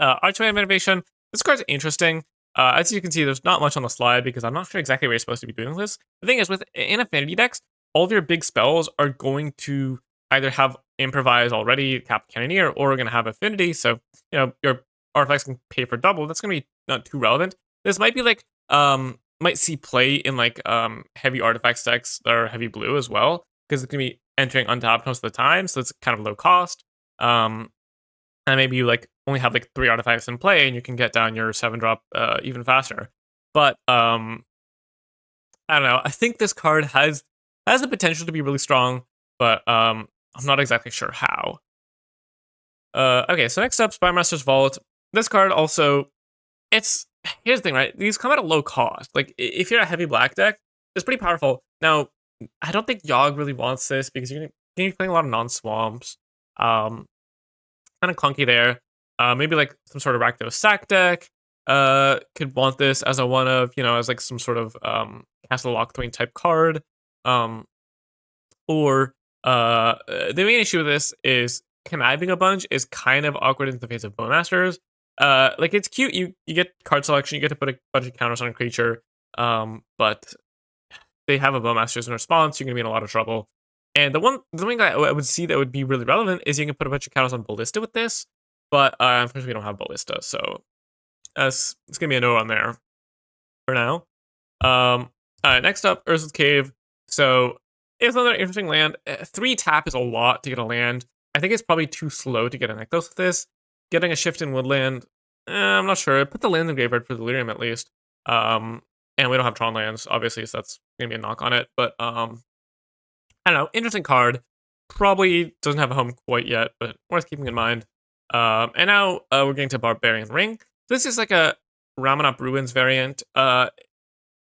Archway of Innovation. This card's interesting. As you can see, there's not much on the slide because I'm not sure exactly where you're supposed to be doing this. The thing is, in affinity decks, all of your big spells are going to either have Improvise already, Cap Cannoneer, or are going to have affinity. So, your artifacts can pay for double. That's going to be not too relevant. This might be like, might see play in like heavy artifacts decks that are heavy blue as well, because it's going to be entering untapped most of the time. So it's kind of low cost. And maybe you like only have like 3 artifacts in play and you can get down your 7-drop even faster. But I don't know. I think this card has the potential to be really strong, but I'm not exactly sure how. Okay, so next up, Spymaster's Vault. This card also, here's the thing, right? These come at a low cost. Like, if you're a heavy black deck, it's pretty powerful. Now, I don't think Yogg really wants this because you're going to be playing a lot of non-swamps. Kind of clunky there. Maybe like some sort of Rakdos sack deck could want this as a one of, as like some sort of Castle Lockthwain type card. Or the main issue with this is conniving a bunch is kind of awkward in the face of Bowmasters. Like, it's cute, you get card selection, you get to put a bunch of counters on a creature, but they have a Bowmasters in response, you're gonna be in a lot of trouble. And the thing that I would see that would be really relevant is you can put a bunch of counters on Ballista with this, but unfortunately we don't have Ballista, so it's gonna be a no on there for now. Next up, Urza's Cave. So it's another interesting land. 3 tap is a lot to get a land. I think it's probably too slow to get a Nykthos with this. Getting a Shift in Woodland, I'm not sure. Put the land in graveyard for Delirium at least. And we don't have Tron lands, obviously, so that's gonna be a knock on it. But I don't know, interesting card. Probably doesn't have a home quite yet, but worth keeping in mind. And now we're getting to Barbarian Ring. This is like a Ramunap Ruins variant.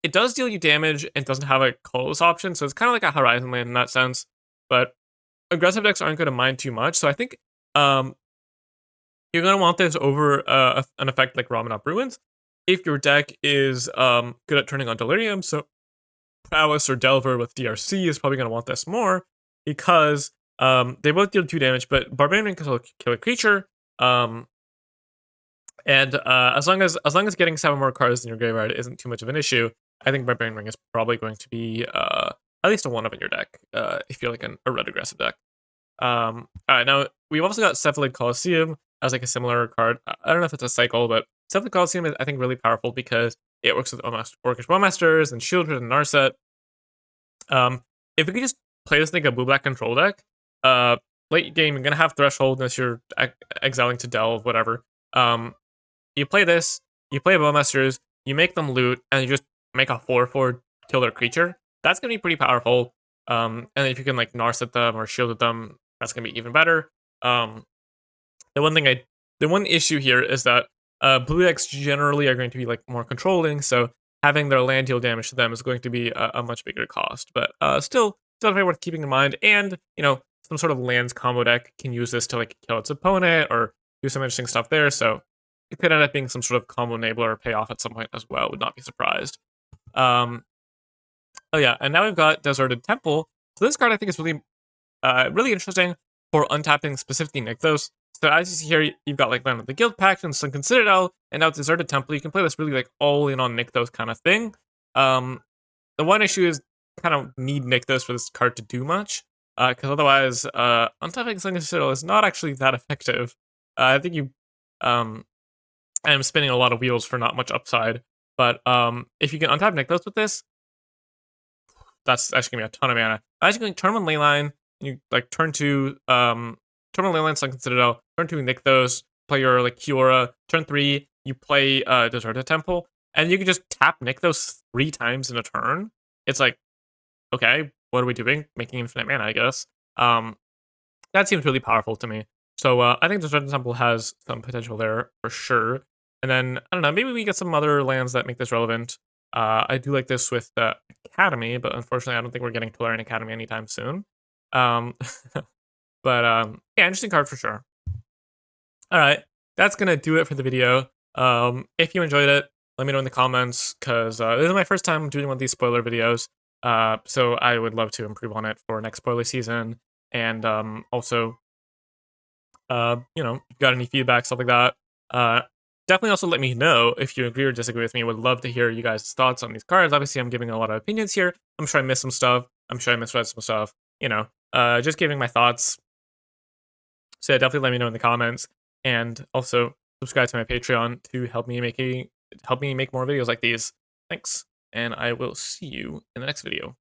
It does deal you damage and doesn't have a colorless option, so it's kind of like a Horizon land in that sense. But aggressive decks aren't going to mind too much, so I think you're going to want this over an effect like Ramunap Ruins. If your deck is good at turning on Delirium, so Prowess or Delver with DRC is probably going to want this more, because they both deal 2 damage, but Barbarian Ring can kill a creature. And as long as getting 7 more cards in your graveyard isn't too much of an issue, I think Barbarian Ring is probably going to be at least a 1-of in your deck if you're like a red aggressive deck. All right, now we've also got Cephalid Colosseum as like a similar card. I don't know if it's a cycle, but Cephalid Colosseum is, I think, really powerful because it works with Orcish Bowmasters and Shieldred and Narset. If we could just play this like a blue-black control deck, late game you're gonna have Threshold unless you're exiling to Delve, whatever. You play this, you play Bowmasters, you make them loot, and you just make a 4/4 killer creature. That's gonna be pretty powerful. And if you can like Narset them or Shielded them, that's gonna be even better. The one issue here is that blue decks generally are going to be like more controlling, so having their land deal damage to them is going to be a much bigger cost. But still very worth keeping in mind. And some sort of lands combo deck can use this to like kill its opponent or do some interesting stuff there. So it could end up being some sort of combo enabler or payoff at some point as well. Would not be surprised. Oh yeah, and now we've got Deserted Temple. So this card I think is really, really interesting for untapping specifically Nykthos. So as you see here, you've got like Land of the Guild Pact and Sunken Citadel, and now Deserted Temple. You can play this really like all in on Nykthos kind of thing. The one issue is kind of need Nykthos for this card to do much. because otherwise, untapping Sunken Citadel is not actually that effective. I think you, um, I am spinning a lot of wheels for not much upside, but if you can untap Nykthos with this, that's actually gonna be a ton of mana. Actually, going turn 1 Leyline, you like turn 1 Leyline Sunken Citadel, turn 2 Nykthos, play your like Kiora, turn 3, you play Deserted Temple, and you can just tap Nykthos 3 times in a turn. It's like, okay, what are we doing? Making infinite mana, I guess. That seems really powerful to me. So I think Deserted Temple has some potential there for sure. And then, I don't know, maybe we get some other lands that make this relevant. I do like this with the Academy, but unfortunately I don't think we're getting Tolarian Academy anytime soon. Um, but yeah, interesting card for sure. Alright, that's gonna do it for the video. If you enjoyed it, let me know in the comments, because this is my first time doing one of these spoiler videos. So I would love to improve on it for next spoiler season. And also, you know, if you got any feedback, stuff like that. Definitely also let me know if you agree or disagree with me. Would love to hear you guys' thoughts on these cards. Obviously, I'm giving a lot of opinions here. I'm sure I missed some stuff. I'm sure I misread some stuff. You know, just giving my thoughts. So definitely let me know in the comments. And also subscribe to my Patreon to help me make more videos like these. Thanks, and I will see you in the next video.